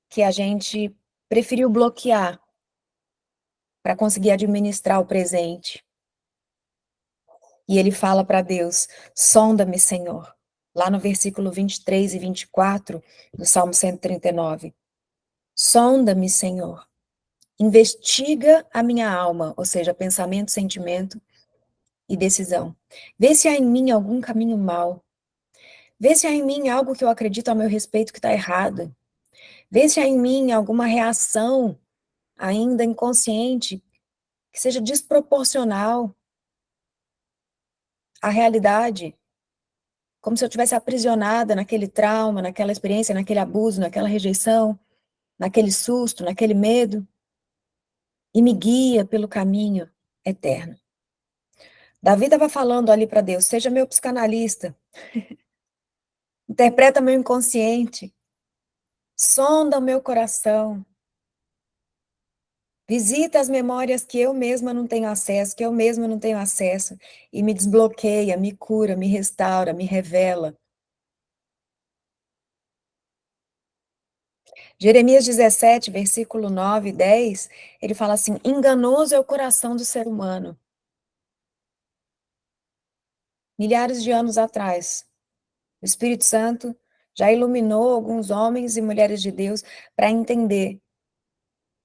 que a gente preferiu bloquear para conseguir administrar o presente. E ele fala para Deus: sonda-me, Senhor. Lá no versículo 23 e 24 do Salmo 139. Sonda-me, Senhor. Investiga a minha alma, ou seja, pensamento, sentimento e decisão. Vê se há em mim algum caminho mau. Vê se há em mim algo que eu acredito a meu respeito que está errado. Vê se há em mim alguma reação ainda inconsciente que seja desproporcional à realidade, como se eu tivesse aprisionada naquele trauma, naquela experiência, naquele abuso, naquela rejeição, naquele susto, naquele medo, e me guia pelo caminho eterno. Davi estava falando ali para Deus: seja meu psicanalista, interpreta meu inconsciente, sonda o meu coração, visita as memórias que eu mesma não tenho acesso, que eu mesma não tenho acesso, e me desbloqueia, me cura, me restaura, me revela. Jeremias 17, versículo 9 e 10, ele fala assim: enganoso é o coração do ser humano. Milhares de anos atrás, o Espírito Santo já iluminou alguns homens e mulheres de Deus para entender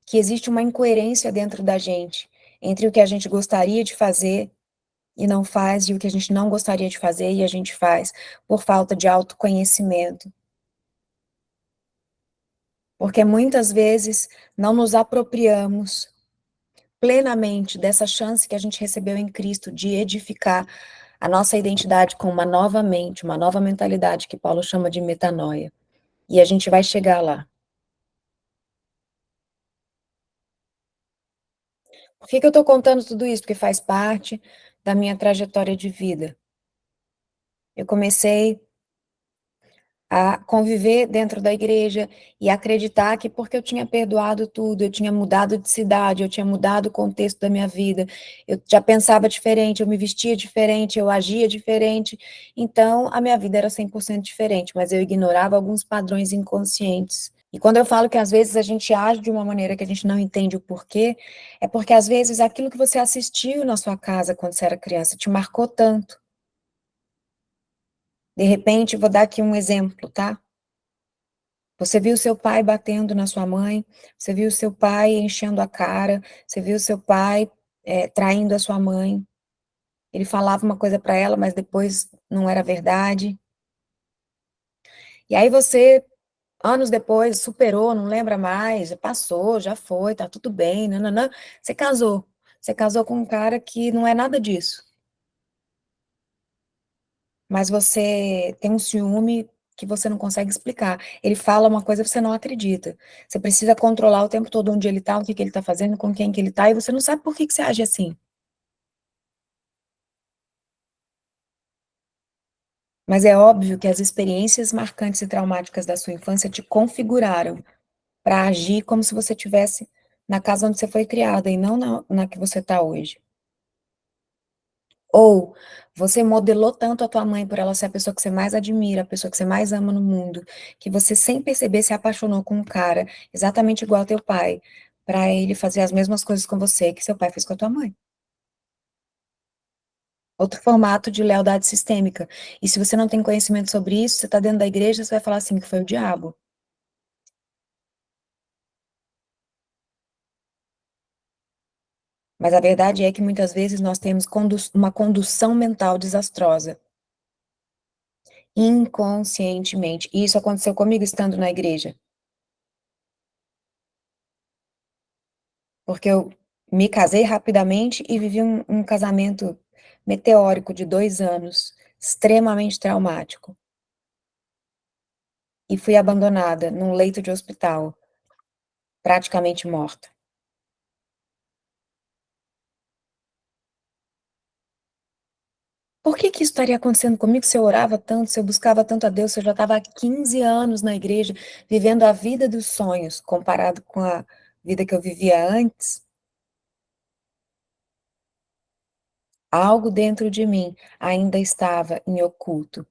que existe uma incoerência dentro da gente, entre o que a gente gostaria de fazer e não faz, e o que a gente não gostaria de fazer e a gente faz, por falta de autoconhecimento. Porque muitas vezes não nos apropriamos plenamente dessa chance que a gente recebeu em Cristo de edificar a nossa identidade com uma nova mente, uma nova mentalidade que Paulo chama de metanoia. E a gente vai chegar lá. Por que eu estou contando tudo isso? Porque faz parte da minha trajetória de vida. Eu comecei a conviver dentro da igreja e acreditar que porque eu tinha perdoado tudo, eu tinha mudado de cidade, eu tinha mudado o contexto da minha vida, eu já pensava diferente, eu me vestia diferente, eu agia diferente, então a minha vida era 100% diferente, mas eu ignorava alguns padrões inconscientes. E quando eu falo que às vezes a gente age de uma maneira que a gente não entende o porquê, é porque às vezes aquilo que você assistiu na sua casa quando você era criança te marcou tanto. De repente, vou dar aqui um exemplo, tá? Você viu seu pai batendo na sua mãe, você viu seu pai enchendo a cara, você viu seu pai traindo a sua mãe. Ele falava uma coisa para ela, mas depois não era verdade. E aí você, anos depois, superou, não lembra mais, já passou, já foi, tá tudo bem, nananã. Você casou. Você casou com um cara que não é nada disso. Mas você tem um ciúme que você não consegue explicar. Ele fala uma coisa que você não acredita. Você precisa controlar o tempo todo onde ele está, o que que ele está fazendo, com quem que ele está, e você não sabe por que que você age assim. Mas é óbvio que as experiências marcantes e traumáticas da sua infância te configuraram para agir como se você tivesse na casa onde você foi criada e não na que você está hoje. Ou você modelou tanto a tua mãe por ela ser a pessoa que você mais admira, a pessoa que você mais ama no mundo, que você sem perceber se apaixonou com um cara exatamente igual ao teu pai, para ele fazer as mesmas coisas com você que seu pai fez com a tua mãe. Outro formato de lealdade sistêmica. E se você não tem conhecimento sobre isso, você está dentro da igreja, você vai falar assim, que foi o diabo. Mas a verdade é que muitas vezes nós temos uma condução mental desastrosa, inconscientemente. E isso aconteceu comigo estando na igreja. Porque eu me casei rapidamente e vivi um casamento meteórico de 2 anos, extremamente traumático. E fui abandonada num leito de hospital, praticamente morta. Por que que isso estaria acontecendo comigo se eu orava tanto, se eu buscava tanto a Deus, se eu já estava há 15 anos na igreja, vivendo a vida dos sonhos, comparado com a vida que eu vivia antes? Algo dentro de mim ainda estava em oculto.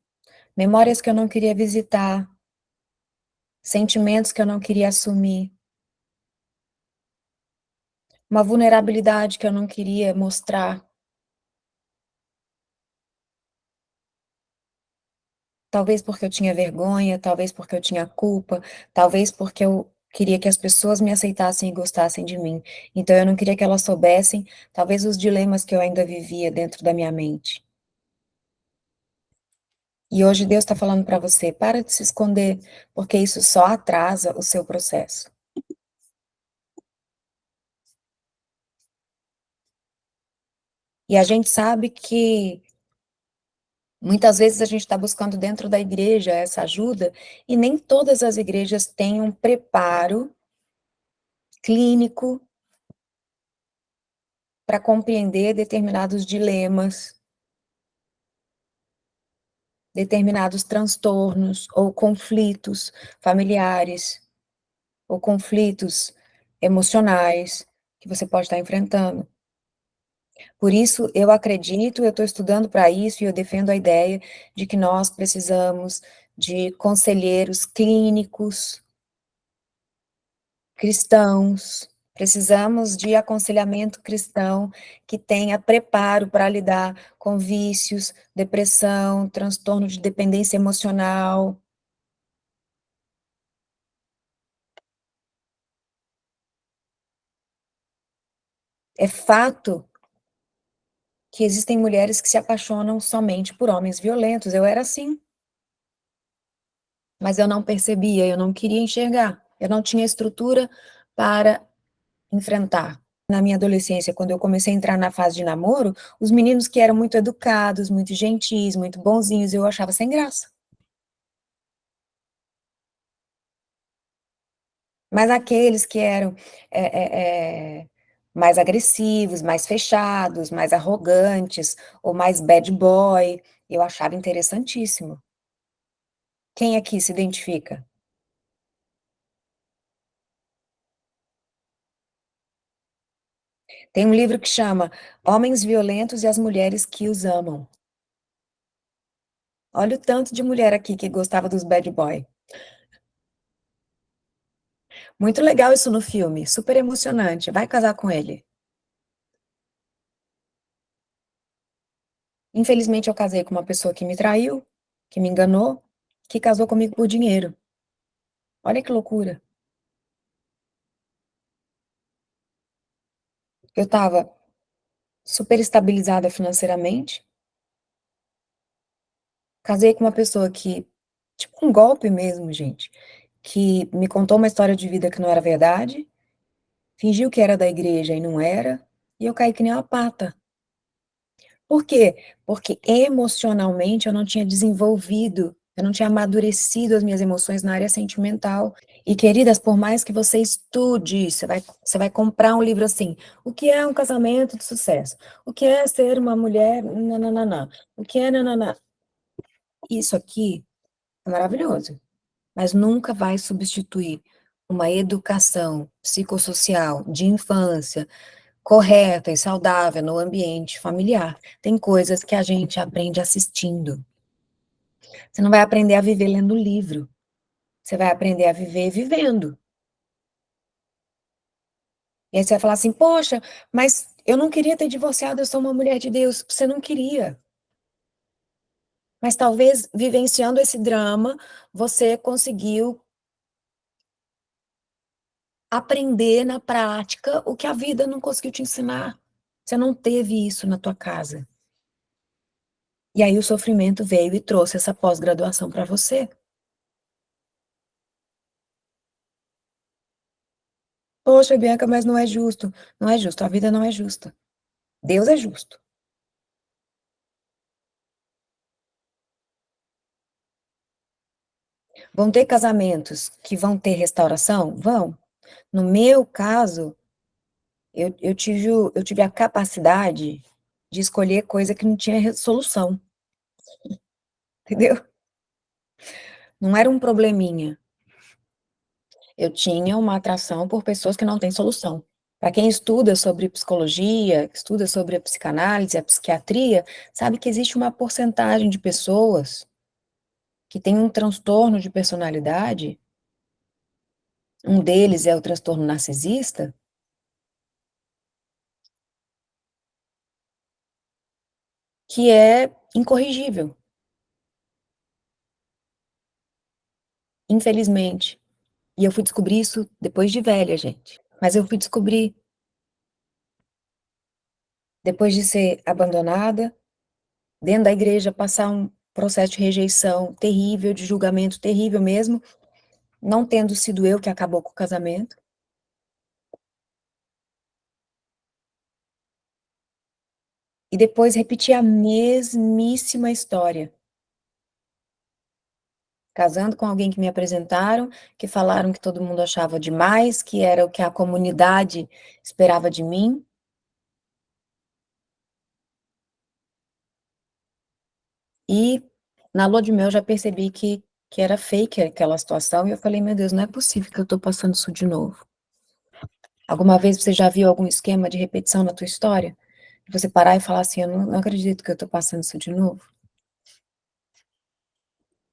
Memórias que eu não queria visitar, sentimentos que eu não queria assumir, uma vulnerabilidade que eu não queria mostrar. Talvez porque eu tinha vergonha, talvez porque eu tinha culpa, talvez porque eu queria que as pessoas me aceitassem e gostassem de mim. Então eu não queria que elas soubessem, talvez, os dilemas que eu ainda vivia dentro da minha mente. E hoje Deus está falando para você: para de se esconder, porque isso só atrasa o seu processo. E a gente sabe que muitas vezes a gente está buscando dentro da igreja essa ajuda, e nem todas as igrejas têm um preparo clínico para compreender determinados dilemas, determinados transtornos ou conflitos familiares, ou conflitos emocionais que você pode estar enfrentando. Por isso, eu acredito, eu estou estudando para isso e eu defendo a ideia de que nós precisamos de conselheiros clínicos, cristãos, precisamos de aconselhamento cristão que tenha preparo para lidar com vícios, depressão, transtorno de dependência emocional. É fato que existem mulheres que se apaixonam somente por homens violentos. Eu era assim, mas eu não percebia, eu não queria enxergar, eu não tinha estrutura para enfrentar. Na minha adolescência, quando eu comecei a entrar na fase de namoro, os meninos que eram muito educados, muito gentis, muito bonzinhos, eu achava sem graça. Mas aqueles que eram mais agressivos, mais fechados, mais arrogantes, ou mais bad boy, eu achava interessantíssimo. Quem aqui se identifica? Tem um livro que chama Homens Violentos e as Mulheres que os Amam. Olha o tanto de mulher aqui que gostava dos bad boy. Muito legal isso no filme, super emocionante. Vai casar com ele. Infelizmente, eu casei com uma pessoa que me traiu, que me enganou, que casou comigo por dinheiro. Olha que loucura. Eu estava super estabilizada financeiramente, casei com uma pessoa que, tipo um golpe mesmo, gente, que me contou uma história de vida que não era verdade, fingiu que era da igreja e não era, e eu caí que nem uma pata. Por quê? Porque emocionalmente eu não tinha desenvolvido, eu não tinha amadurecido as minhas emoções na área sentimental. E queridas, por mais que você estude, você vai comprar um livro assim, o que é um casamento de sucesso? O que é ser uma mulher nananana? O que é nananã? Isso aqui é maravilhoso, mas nunca vai substituir uma educação psicossocial de infância correta e saudável no ambiente familiar. Tem coisas que a gente aprende assistindo. Você não vai aprender a viver lendo livro, você vai aprender a viver vivendo. E aí você vai falar assim, poxa, mas Eu não queria ter divorciado, eu sou uma mulher de Deus. Você não queria. Mas talvez vivenciando esse drama, você conseguiu aprender na prática o que a vida não conseguiu te ensinar. Você não teve isso na tua casa. E aí o sofrimento veio e trouxe essa pós-graduação para você. Poxa, Bianca, mas não é justo. Não é justo, a vida não é justa. Deus é justo. Vão ter casamentos que vão ter restauração? Vão. No meu caso, eu tive a capacidade de escolher coisa que não tinha solução, entendeu? Não era um probleminha. Eu tinha uma atração por pessoas que não têm solução. Para quem estuda sobre psicologia, estuda sobre a psicanálise, a psiquiatria, sabe que existe uma porcentagem de pessoas que tem um transtorno de personalidade, um deles é o transtorno narcisista, que é incorrigível, infelizmente. E eu fui descobrir isso depois de velha, gente. Mas eu fui descobrir depois de ser abandonada, dentro da igreja, passar um processo de rejeição terrível, de julgamento terrível mesmo, não tendo sido eu que acabou com o casamento. E depois repetir a mesmíssima história. Casando com alguém que me apresentaram, que falaram que todo mundo achava demais, que era o que a comunidade esperava de mim. E na lua de mel eu já percebi que era fake aquela situação, e eu falei, meu Deus, não é possível que eu tô passando isso de novo. Alguma vez você já viu algum esquema de repetição na tua história? E você parar e falar assim, eu não acredito que eu tô passando isso de novo.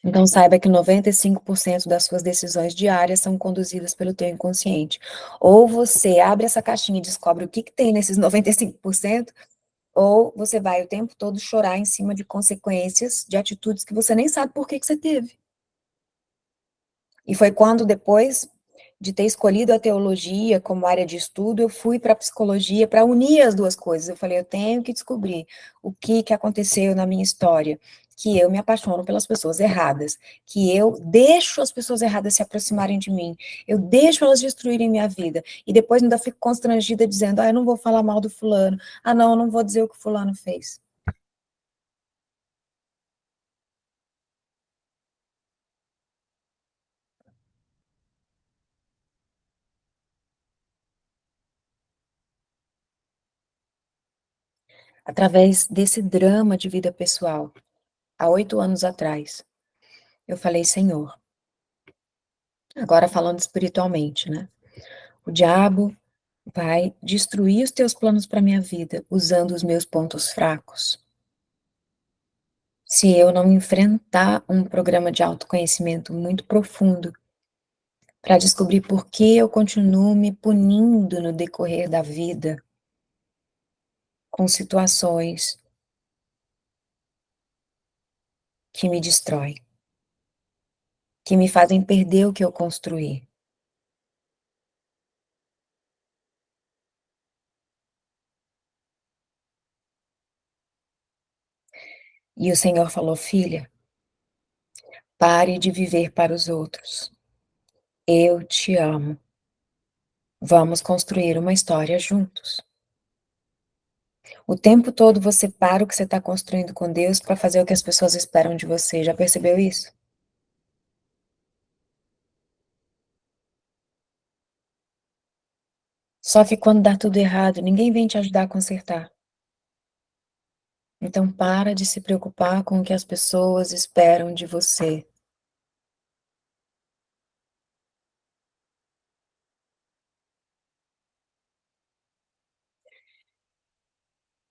Então saiba que 95% das suas decisões diárias são conduzidas pelo teu inconsciente. Ou você abre essa caixinha e descobre o que que tem nesses 95%, ou você vai o tempo todo chorar em cima de consequências de atitudes que você nem sabe por que que você teve. E foi quando, depois de ter escolhido a teologia como área de estudo, eu fui para a psicologia para unir as duas coisas. Eu falei, eu tenho que descobrir o que que aconteceu na minha história, que eu me apaixono pelas pessoas erradas, que eu deixo as pessoas erradas se aproximarem de mim, eu deixo elas destruírem minha vida, e depois ainda fico constrangida dizendo, eu não vou falar mal do fulano, não, eu não vou dizer o que o fulano fez. Através desse drama de vida pessoal, há 8 anos atrás, eu falei, Senhor, agora falando espiritualmente, né? O diabo vai destruir os teus planos para minha vida usando os meus pontos fracos. Se eu não enfrentar um programa de autoconhecimento muito profundo para descobrir por que eu continuo me punindo no decorrer da vida com situações que me destroem, que me fazem perder o que eu construí. E o Senhor falou, filha, pare de viver para os outros. Eu te amo. Vamos construir uma história juntos. O tempo todo você para o que você está construindo com Deus para fazer o que as pessoas esperam de você. Já percebeu isso? Só que quando dá tudo errado, ninguém vem te ajudar a consertar. Então para de se preocupar com o que as pessoas esperam de você.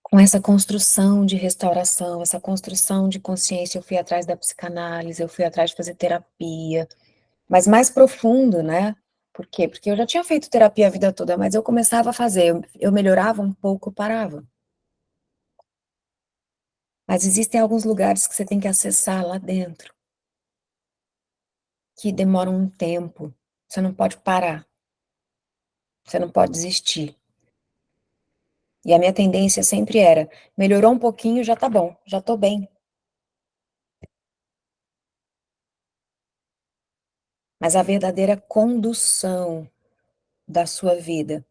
Com essa construção de restauração, essa construção de consciência, eu fui atrás da psicanálise, eu fui atrás de fazer terapia, mas mais profundo, né? Por quê? Porque eu já tinha feito terapia a vida toda, mas eu começava a fazer, eu melhorava um pouco, parava. Mas existem alguns lugares que você tem que acessar lá dentro, que demoram um tempo. Você não pode parar, você não pode desistir. E a minha tendência sempre era, melhorou um pouquinho, já tá bom, já tô bem. Mas a verdadeira condução da sua vida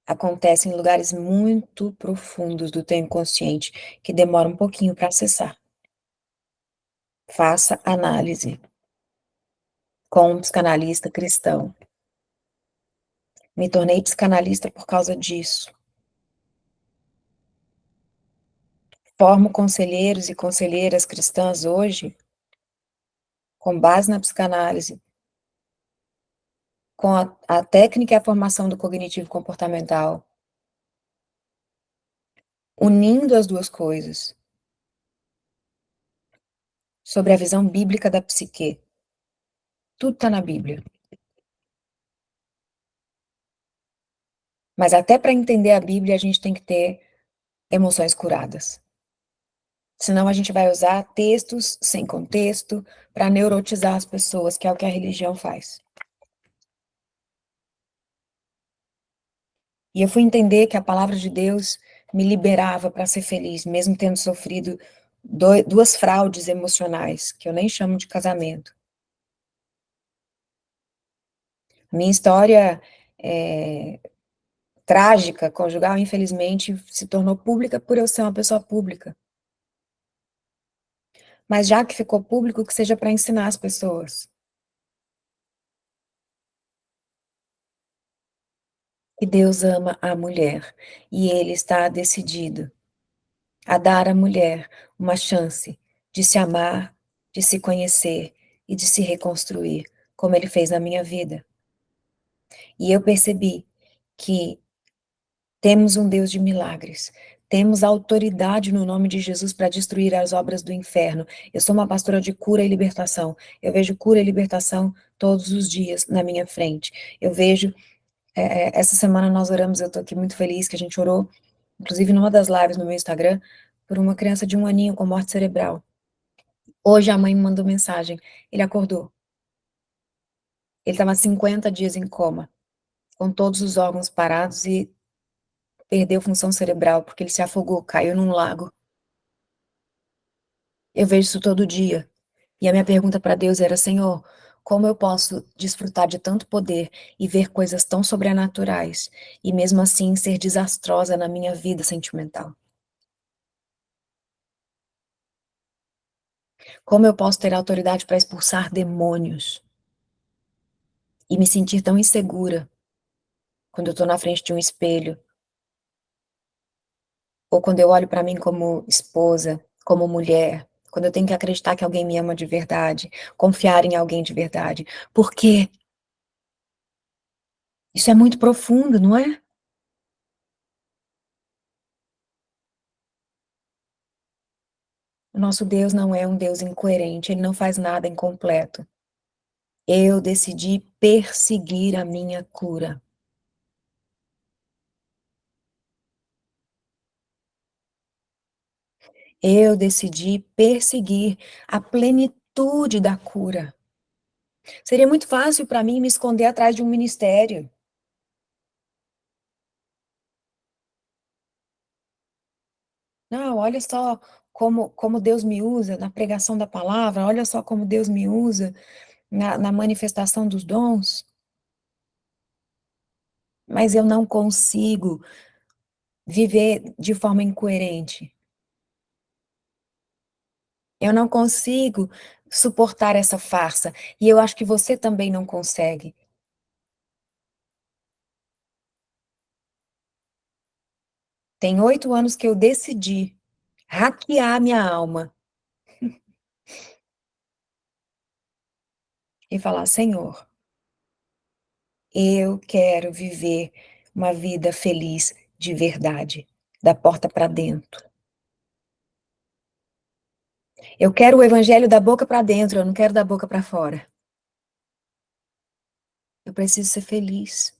acontece em lugares muito profundos do teu inconsciente, que demora um pouquinho para acessar. Faça análise com um psicanalista cristão. Me tornei psicanalista por causa disso. Formo conselheiros e conselheiras cristãs hoje com base na psicanálise, com a técnica e a formação do cognitivo comportamental, unindo as duas coisas, sobre a visão bíblica da psique. Tudo está na Bíblia. Mas até para entender a Bíblia, a gente tem que ter emoções curadas. Senão a gente vai usar textos sem contexto para neurotizar as pessoas, que é o que a religião faz. E eu fui entender que a palavra de Deus me liberava para ser feliz, mesmo tendo sofrido duas fraudes emocionais, que eu nem chamo de casamento. Minha história trágica, conjugal, infelizmente, se tornou pública por eu ser uma pessoa pública. Mas já que ficou público, que seja para ensinar as pessoas. Que Deus ama a mulher e Ele está decidido a dar à mulher uma chance de se amar, de se conhecer e de se reconstruir, como Ele fez na minha vida. E eu percebi que temos um Deus de milagres, temos autoridade no nome de Jesus para destruir as obras do inferno. Eu sou uma pastora de cura e libertação. Eu vejo cura e libertação todos os dias na minha frente. Eu vejo, essa semana nós oramos, eu estou aqui muito feliz que a gente orou, inclusive numa das lives no meu Instagram, por uma criança de 1 aninho com morte cerebral. Hoje a mãe me mandou mensagem, ele acordou. Ele estava 50 dias em coma, com todos os órgãos parados e perdeu função cerebral, porque ele se afogou, caiu num lago. Eu vejo isso todo dia. E a minha pergunta para Deus era, Senhor, como eu posso desfrutar de tanto poder e ver coisas tão sobrenaturais, e mesmo assim ser desastrosa na minha vida sentimental? Como eu posso ter autoridade para expulsar demônios e me sentir tão insegura quando eu estou na frente de um espelho, ou quando eu olho para mim como esposa, como mulher, quando eu tenho que acreditar que alguém me ama de verdade, confiar em alguém de verdade? Por quê? Isso é muito profundo, não é? O nosso Deus não é um Deus incoerente, ele não faz nada incompleto. Eu decidi perseguir a minha cura. Eu decidi perseguir a plenitude da cura. Seria muito fácil para mim me esconder atrás de um ministério. Não, olha só como Deus me usa na pregação da palavra, olha só como Deus me usa na manifestação dos dons. Mas eu não consigo viver de forma incoerente. Eu não consigo suportar essa farsa. E eu acho que você também não consegue. Tem 8 anos que eu decidi hackear minha alma e falar: Senhor, eu quero viver uma vida feliz de verdade, da porta para dentro. Eu quero o evangelho da boca para dentro, eu não quero da boca para fora. Eu preciso ser feliz.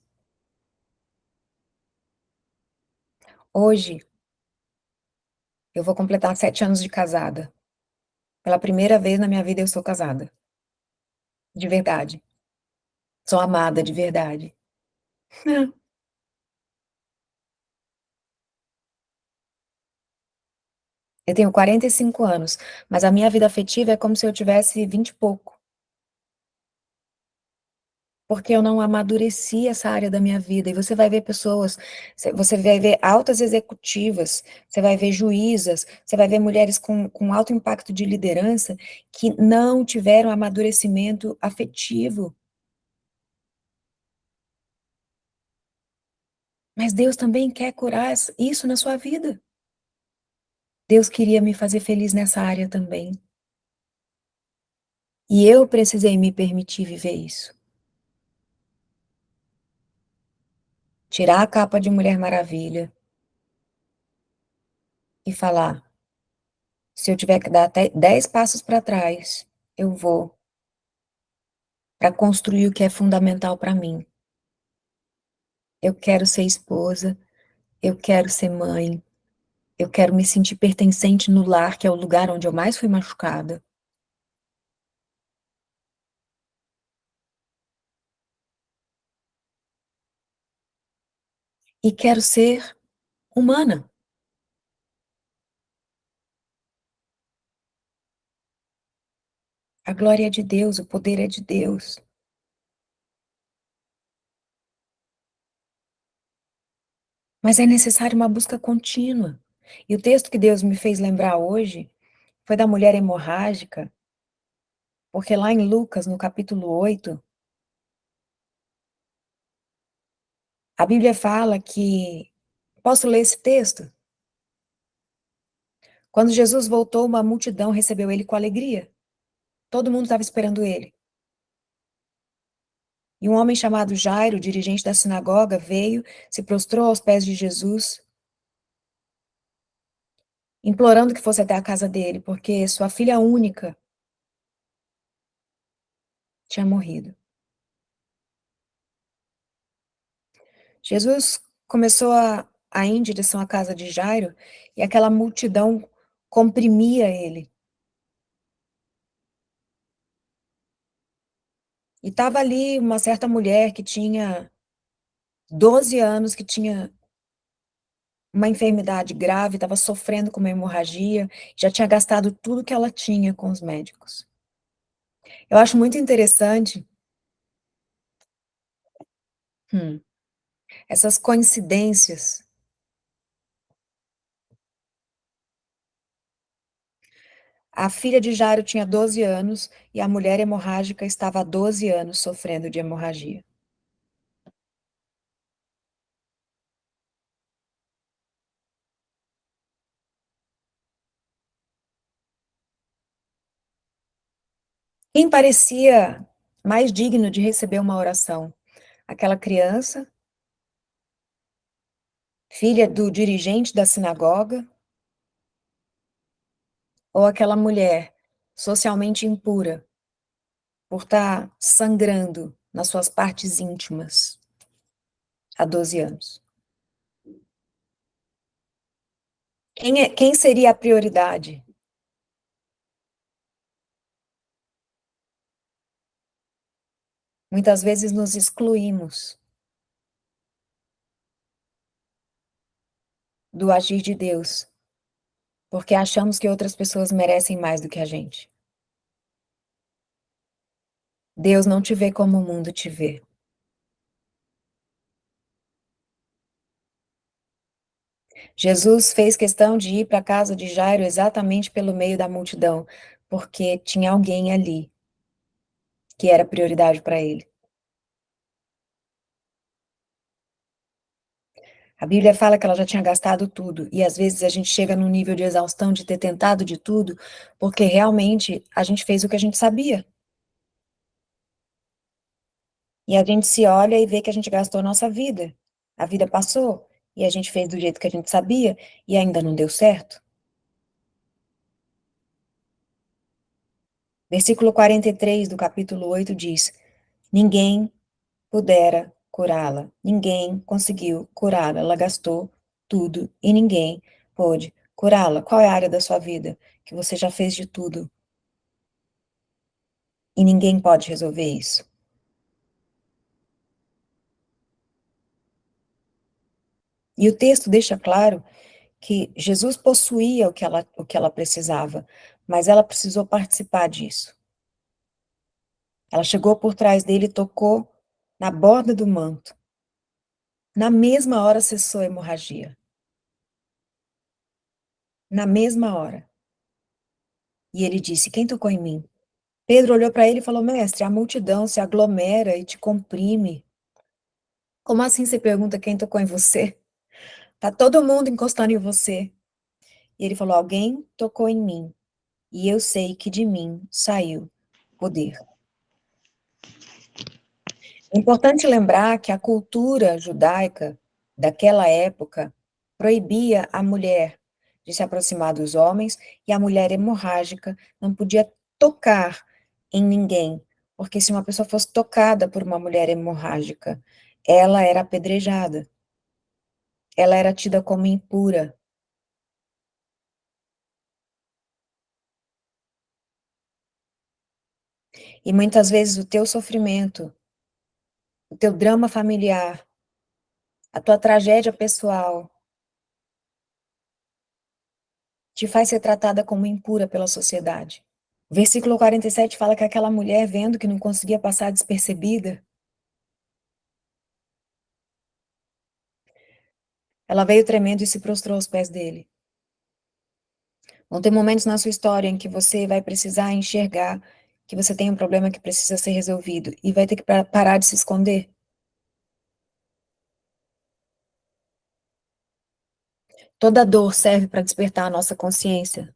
Hoje, eu vou completar 7 anos de casada. Pela primeira vez na minha vida eu sou casada. De verdade. Sou amada de verdade. Eu tenho 45 anos, mas a minha vida afetiva é como se eu tivesse 20 e pouco. Porque eu não amadureci essa área da minha vida, e você vai ver pessoas, você vai ver altas executivas, você vai ver juízas, você vai ver mulheres com alto impacto de liderança, que não tiveram amadurecimento afetivo. Mas Deus também quer curar isso na sua vida. Deus queria me fazer feliz nessa área também. E eu precisei me permitir viver isso. Tirar a capa de Mulher Maravilha e falar: se eu tiver que dar até 10 passos para trás, eu vou, para construir o que é fundamental para mim. Eu quero ser esposa, eu quero ser mãe, eu quero me sentir pertencente no lar, que é o lugar onde eu mais fui machucada. E quero ser humana. A glória é de Deus, o poder é de Deus. Mas é necessário uma busca contínua. E o texto que Deus me fez lembrar hoje foi da mulher hemorrágica, porque lá em Lucas, no capítulo 8, a Bíblia fala que, posso ler esse texto? Quando Jesus voltou, uma multidão recebeu ele com alegria. Todo mundo estava esperando ele. E um homem chamado Jairo, dirigente da sinagoga, veio, se prostrou aos pés de Jesus, implorando que fosse até a casa dele, porque sua filha única tinha morrido. Jesus começou a ir em direção à casa de Jairo, e aquela multidão comprimia ele. E estava ali uma certa mulher que tinha 12 anos, que tinha uma enfermidade grave, estava sofrendo com uma hemorragia, já tinha gastado tudo que ela tinha com os médicos. Eu acho muito interessante, hum, essas coincidências. A filha de Jairo tinha 12 anos e a mulher hemorrágica estava há 12 anos sofrendo de hemorragia. Quem parecia mais digno de receber uma oração? Aquela criança, filha do dirigente da sinagoga, ou aquela mulher socialmente impura, por estar sangrando nas suas partes íntimas há 12 anos? Quem seria a prioridade? Muitas vezes nos excluímos do agir de Deus, porque achamos que outras pessoas merecem mais do que a gente. Deus não te vê como o mundo te vê. Jesus fez questão de ir para a casa de Jairo exatamente pelo meio da multidão, porque tinha alguém ali que era prioridade para ele. A Bíblia fala que ela já tinha gastado tudo, e às vezes a gente chega num nível de exaustão de ter tentado de tudo, porque realmente a gente fez o que a gente sabia. E a gente se olha e vê que a gente gastou a nossa vida. A vida passou e a gente fez do jeito que a gente sabia e ainda não deu certo. Versículo 43 do capítulo 8 diz: Ninguém pudera curá-la. Ninguém conseguiu curá-la. Ela gastou tudo e ninguém pôde curá-la. Qual é a área da sua vida que você já fez de tudo e ninguém pode resolver isso? E o texto deixa claro que Jesus possuía o que ela precisava, mas ela precisou participar disso. Ela chegou por trás dele e tocou na borda do manto. Na mesma hora cessou a hemorragia. Na mesma hora. E ele disse: Quem tocou em mim? Pedro olhou para ele e falou: Mestre, a multidão se aglomera e te comprime. Como assim você pergunta quem tocou em você? Tá todo mundo encostando em você. E ele falou: Alguém tocou em mim, e eu sei que de mim saiu poder. É importante lembrar que a cultura judaica daquela época proibia a mulher de se aproximar dos homens e a mulher hemorrágica não podia tocar em ninguém, porque se uma pessoa fosse tocada por uma mulher hemorrágica, ela era apedrejada, ela era tida como impura. E muitas vezes o teu sofrimento, o teu drama familiar, a tua tragédia pessoal, te faz ser tratada como impura pela sociedade. O versículo 47 fala que aquela mulher, vendo que não conseguia passar despercebida, ela veio tremendo e se prostrou aos pés dele. Vão ter momentos na sua história em que você vai precisar enxergar que você tem um problema que precisa ser resolvido e vai ter que parar de se esconder. Toda dor serve para despertar a nossa consciência.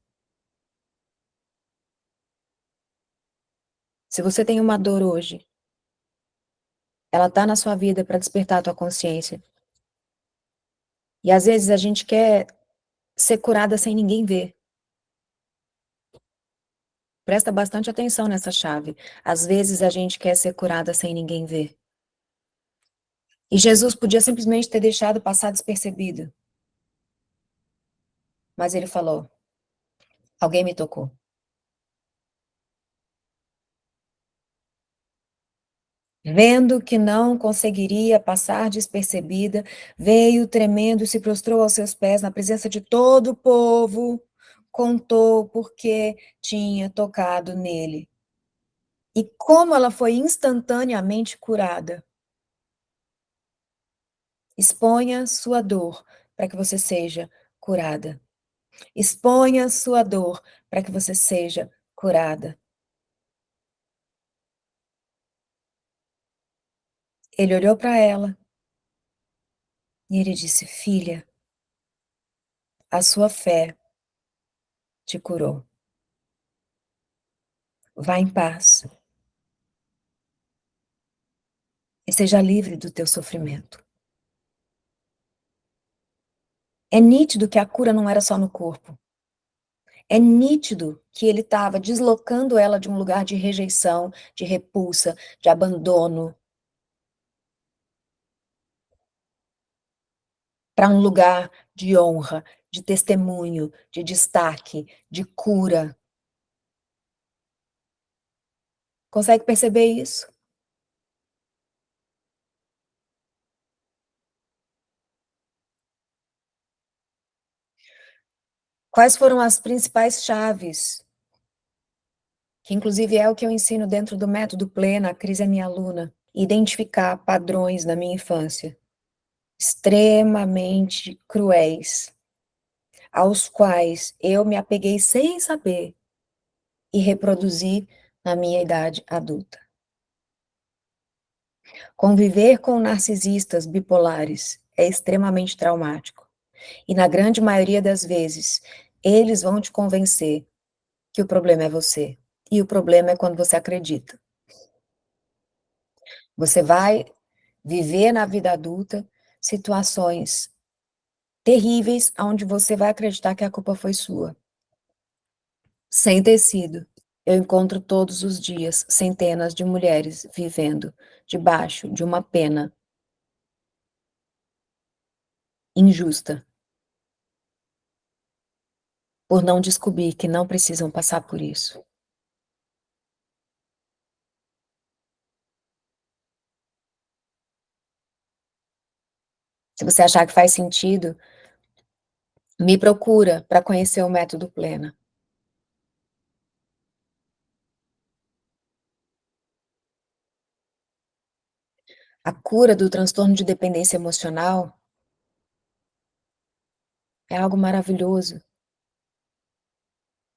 Se você tem uma dor hoje, ela está na sua vida para despertar a tua consciência. E às vezes a gente quer ser curada sem ninguém ver. Presta bastante atenção nessa chave. Às vezes a gente quer ser curada sem ninguém ver. E Jesus podia simplesmente ter deixado passar despercebido. Mas ele falou: Alguém me tocou. Vendo que não conseguiria passar despercebida, veio tremendo e se prostrou aos seus pés na presença de todo o povo, contou porque tinha tocado nele. E como ela foi instantaneamente curada. Exponha sua dor para que você seja curada. Exponha sua dor para que você seja curada. Ele olhou para ela e ele disse: Filha, a sua fé te curou. Vá em paz e seja livre do teu sofrimento. É nítido que a cura não era só no corpo. É nítido que ele estava deslocando ela de um lugar de rejeição, de repulsa, de abandono, para um lugar de honra, de testemunho, de destaque, de cura. Consegue perceber isso? Quais foram as principais chaves? Que inclusive é o que eu ensino dentro do método Plena, a Cris é minha aluna. Identificar padrões na minha infância, extremamente cruéis, aos quais eu me apeguei sem saber e reproduzi na minha idade adulta. Conviver com narcisistas bipolares é extremamente traumático. E na grande maioria das vezes, eles vão te convencer que o problema é você. E o problema é quando você acredita. Você vai viver na vida adulta situações terríveis onde você vai acreditar que a culpa foi sua. Sem ter sido. Eu encontro todos os dias centenas de mulheres vivendo debaixo de uma pena injusta, por não descobrir que não precisam passar por isso. Se você achar que faz sentido, me procura para conhecer o método Plena. A cura do transtorno de dependência emocional é algo maravilhoso.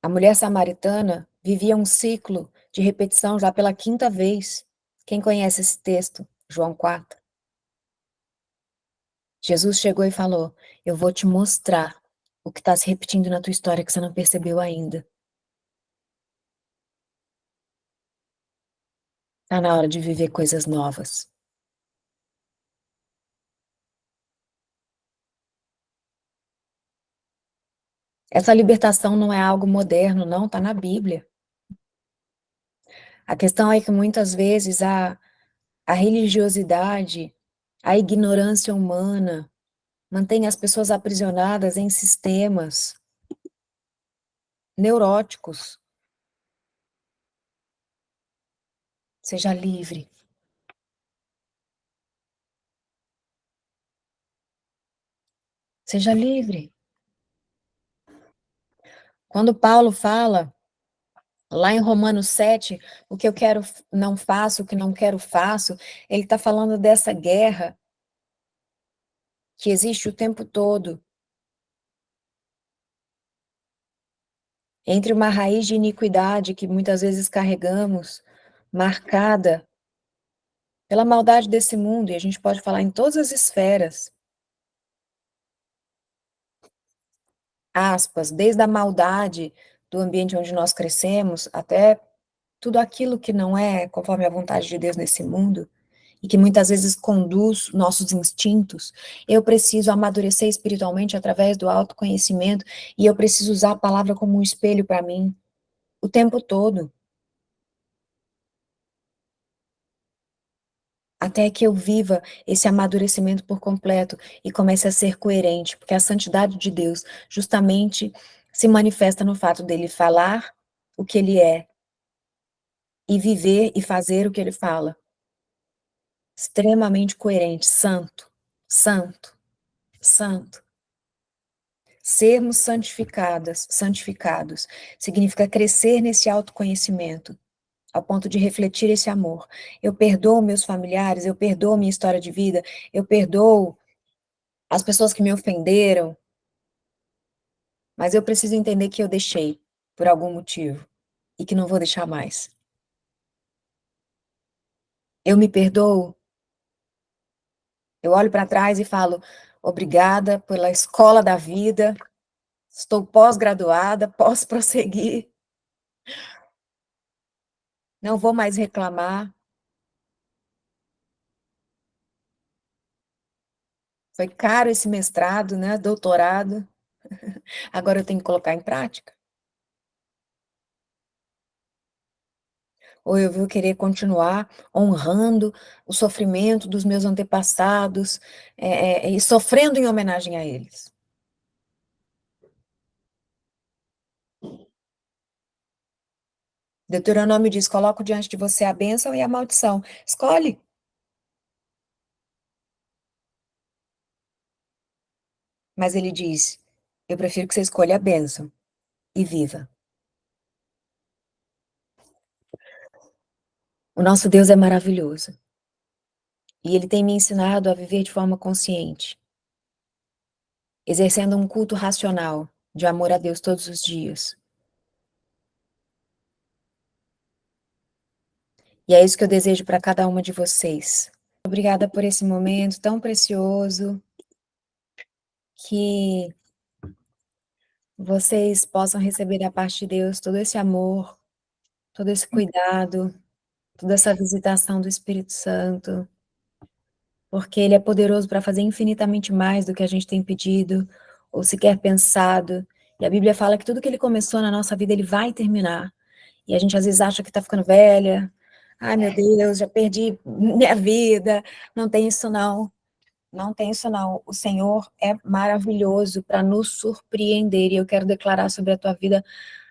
A mulher samaritana vivia um ciclo de repetição já pela 5ª vez. Quem conhece esse texto? João 4. Jesus chegou e falou: eu vou te mostrar o que está se repetindo na tua história que você não percebeu ainda. Está na hora de viver coisas novas. Essa libertação não é algo moderno, não, está na Bíblia. A questão é que muitas vezes a religiosidade, a ignorância humana, mantém as pessoas aprisionadas em sistemas neuróticos. Seja livre. Seja livre. Quando Paulo fala, lá em Romanos 7, o que eu quero não faço, o que não quero faço, ele está falando dessa guerra que existe o tempo todo entre uma raiz de iniquidade que muitas vezes carregamos, marcada pela maldade desse mundo, e a gente pode falar em todas as esferas, aspas, desde a maldade do ambiente onde nós crescemos, até tudo aquilo que não é conforme a vontade de Deus nesse mundo, e que muitas vezes conduz nossos instintos, eu preciso amadurecer espiritualmente através do autoconhecimento, e eu preciso usar a palavra como um espelho para mim, o tempo todo, até que eu viva esse amadurecimento por completo e comece a ser coerente, porque a santidade de Deus justamente se manifesta no fato dele falar o que ele é, e viver e fazer o que ele fala. Extremamente coerente, santo, santo, santo. Sermos santificados, significa crescer nesse autoconhecimento, ao ponto de refletir esse amor. Eu perdoo meus familiares, eu perdoo minha história de vida, eu perdoo as pessoas que me ofenderam, mas eu preciso entender que eu deixei, por algum motivo, e que não vou deixar mais. Eu me perdoo, eu olho para trás e falo, obrigada pela escola da vida, estou pós-graduada, posso prosseguir, não vou mais reclamar. Foi caro esse mestrado, né, doutorado, agora eu tenho que colocar em prática. Ou eu vou querer continuar honrando o sofrimento dos meus antepassados, e sofrendo em homenagem a eles. Deuteronômio diz, coloco diante de você a bênção e a maldição. Escolhe. Mas ele diz, eu prefiro que você escolha a bênção e viva. O nosso Deus é maravilhoso. E ele tem me ensinado a viver de forma consciente, exercendo um culto racional de amor a Deus todos os dias. E é isso que eu desejo para cada uma de vocês. Obrigada por esse momento tão precioso, que vocês possam receber da parte de Deus todo esse amor, todo esse cuidado, toda essa visitação do Espírito Santo, porque Ele é poderoso para fazer infinitamente mais do que a gente tem pedido, ou sequer pensado, e a Bíblia fala que tudo que Ele começou na nossa vida, Ele vai terminar, e a gente às vezes acha que está ficando velha, Ai, meu Deus, já perdi minha vida. Não tem isso, não. Não tem isso, não. O Senhor é maravilhoso para nos surpreender. E eu quero declarar sobre a tua vida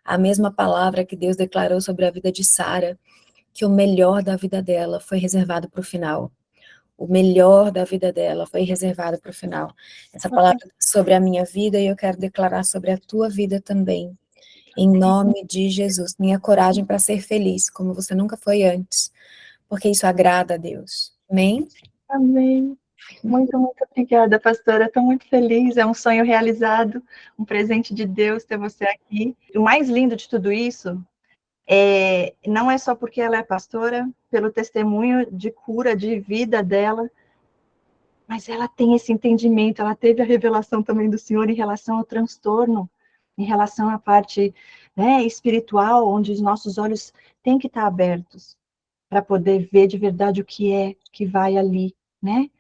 a mesma palavra que Deus declarou sobre a vida de Sara, que o melhor da vida dela foi reservado para o final. O melhor da vida dela foi reservado para o final. Essa palavra é sobre a minha vida e eu quero declarar sobre a tua vida também. Em nome de Jesus. Minha coragem para ser feliz, como você nunca foi antes. Porque isso agrada a Deus. Amém? Amém. Muito, muito obrigada, pastora. Estou muito feliz, é um sonho realizado, um presente de Deus ter você aqui. O mais lindo de tudo isso não é só porque ela é pastora, pelo testemunho de cura, de vida dela, mas ela tem esse entendimento, ela teve a revelação também do Senhor em relação ao transtorno, em relação à parte, né, espiritual, onde os nossos olhos têm que estar abertos para poder ver de verdade o que é que vai ali, né?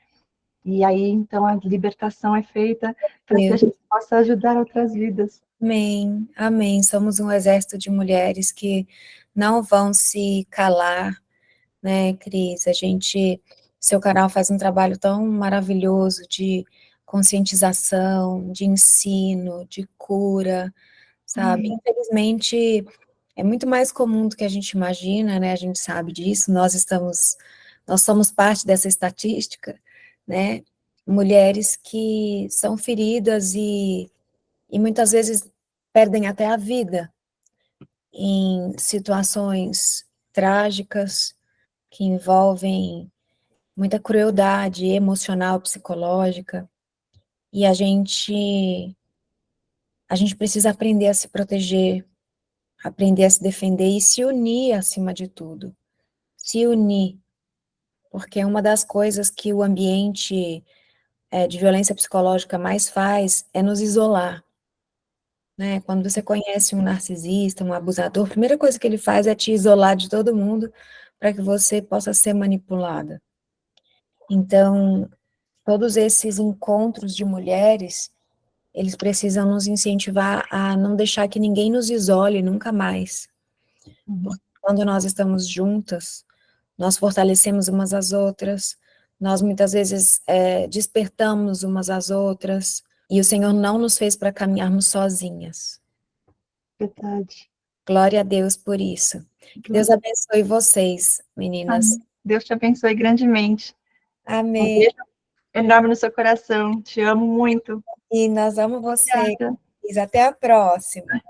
E aí, então, a libertação é feita para que a gente possa ajudar outras vidas. Amém, amém. Somos um exército de mulheres que não vão se calar, né, Cris? Seu canal faz um trabalho tão maravilhoso de conscientização, de ensino, de cura, sabe? Amém. Infelizmente, é muito mais comum do que a gente imagina, né? A gente sabe disso, nós somos parte dessa estatística, né? Mulheres que são feridas e muitas vezes perdem até a vida em situações trágicas que envolvem muita crueldade emocional, psicológica, e a gente precisa aprender a se proteger, aprender a se defender e se unir acima de tudo. Se unir, porque uma das coisas que o ambiente de violência psicológica mais faz é nos isolar, né? Quando você conhece um narcisista, um abusador, a primeira coisa que ele faz é te isolar de todo mundo para que você possa ser manipulada. Então, todos esses encontros de mulheres, eles precisam nos incentivar a não deixar que ninguém nos isole nunca mais. Porque quando nós estamos juntas, nós fortalecemos umas às outras, nós muitas vezes despertamos umas às outras, e o Senhor não nos fez para caminharmos sozinhas. Verdade. Glória a Deus por isso. Que Deus abençoe vocês, meninas. Amém. Deus te abençoe grandemente. Um Amém. beijo enorme no seu coração. Te amo muito. E nós amamos você. Obrigada. Até a próxima.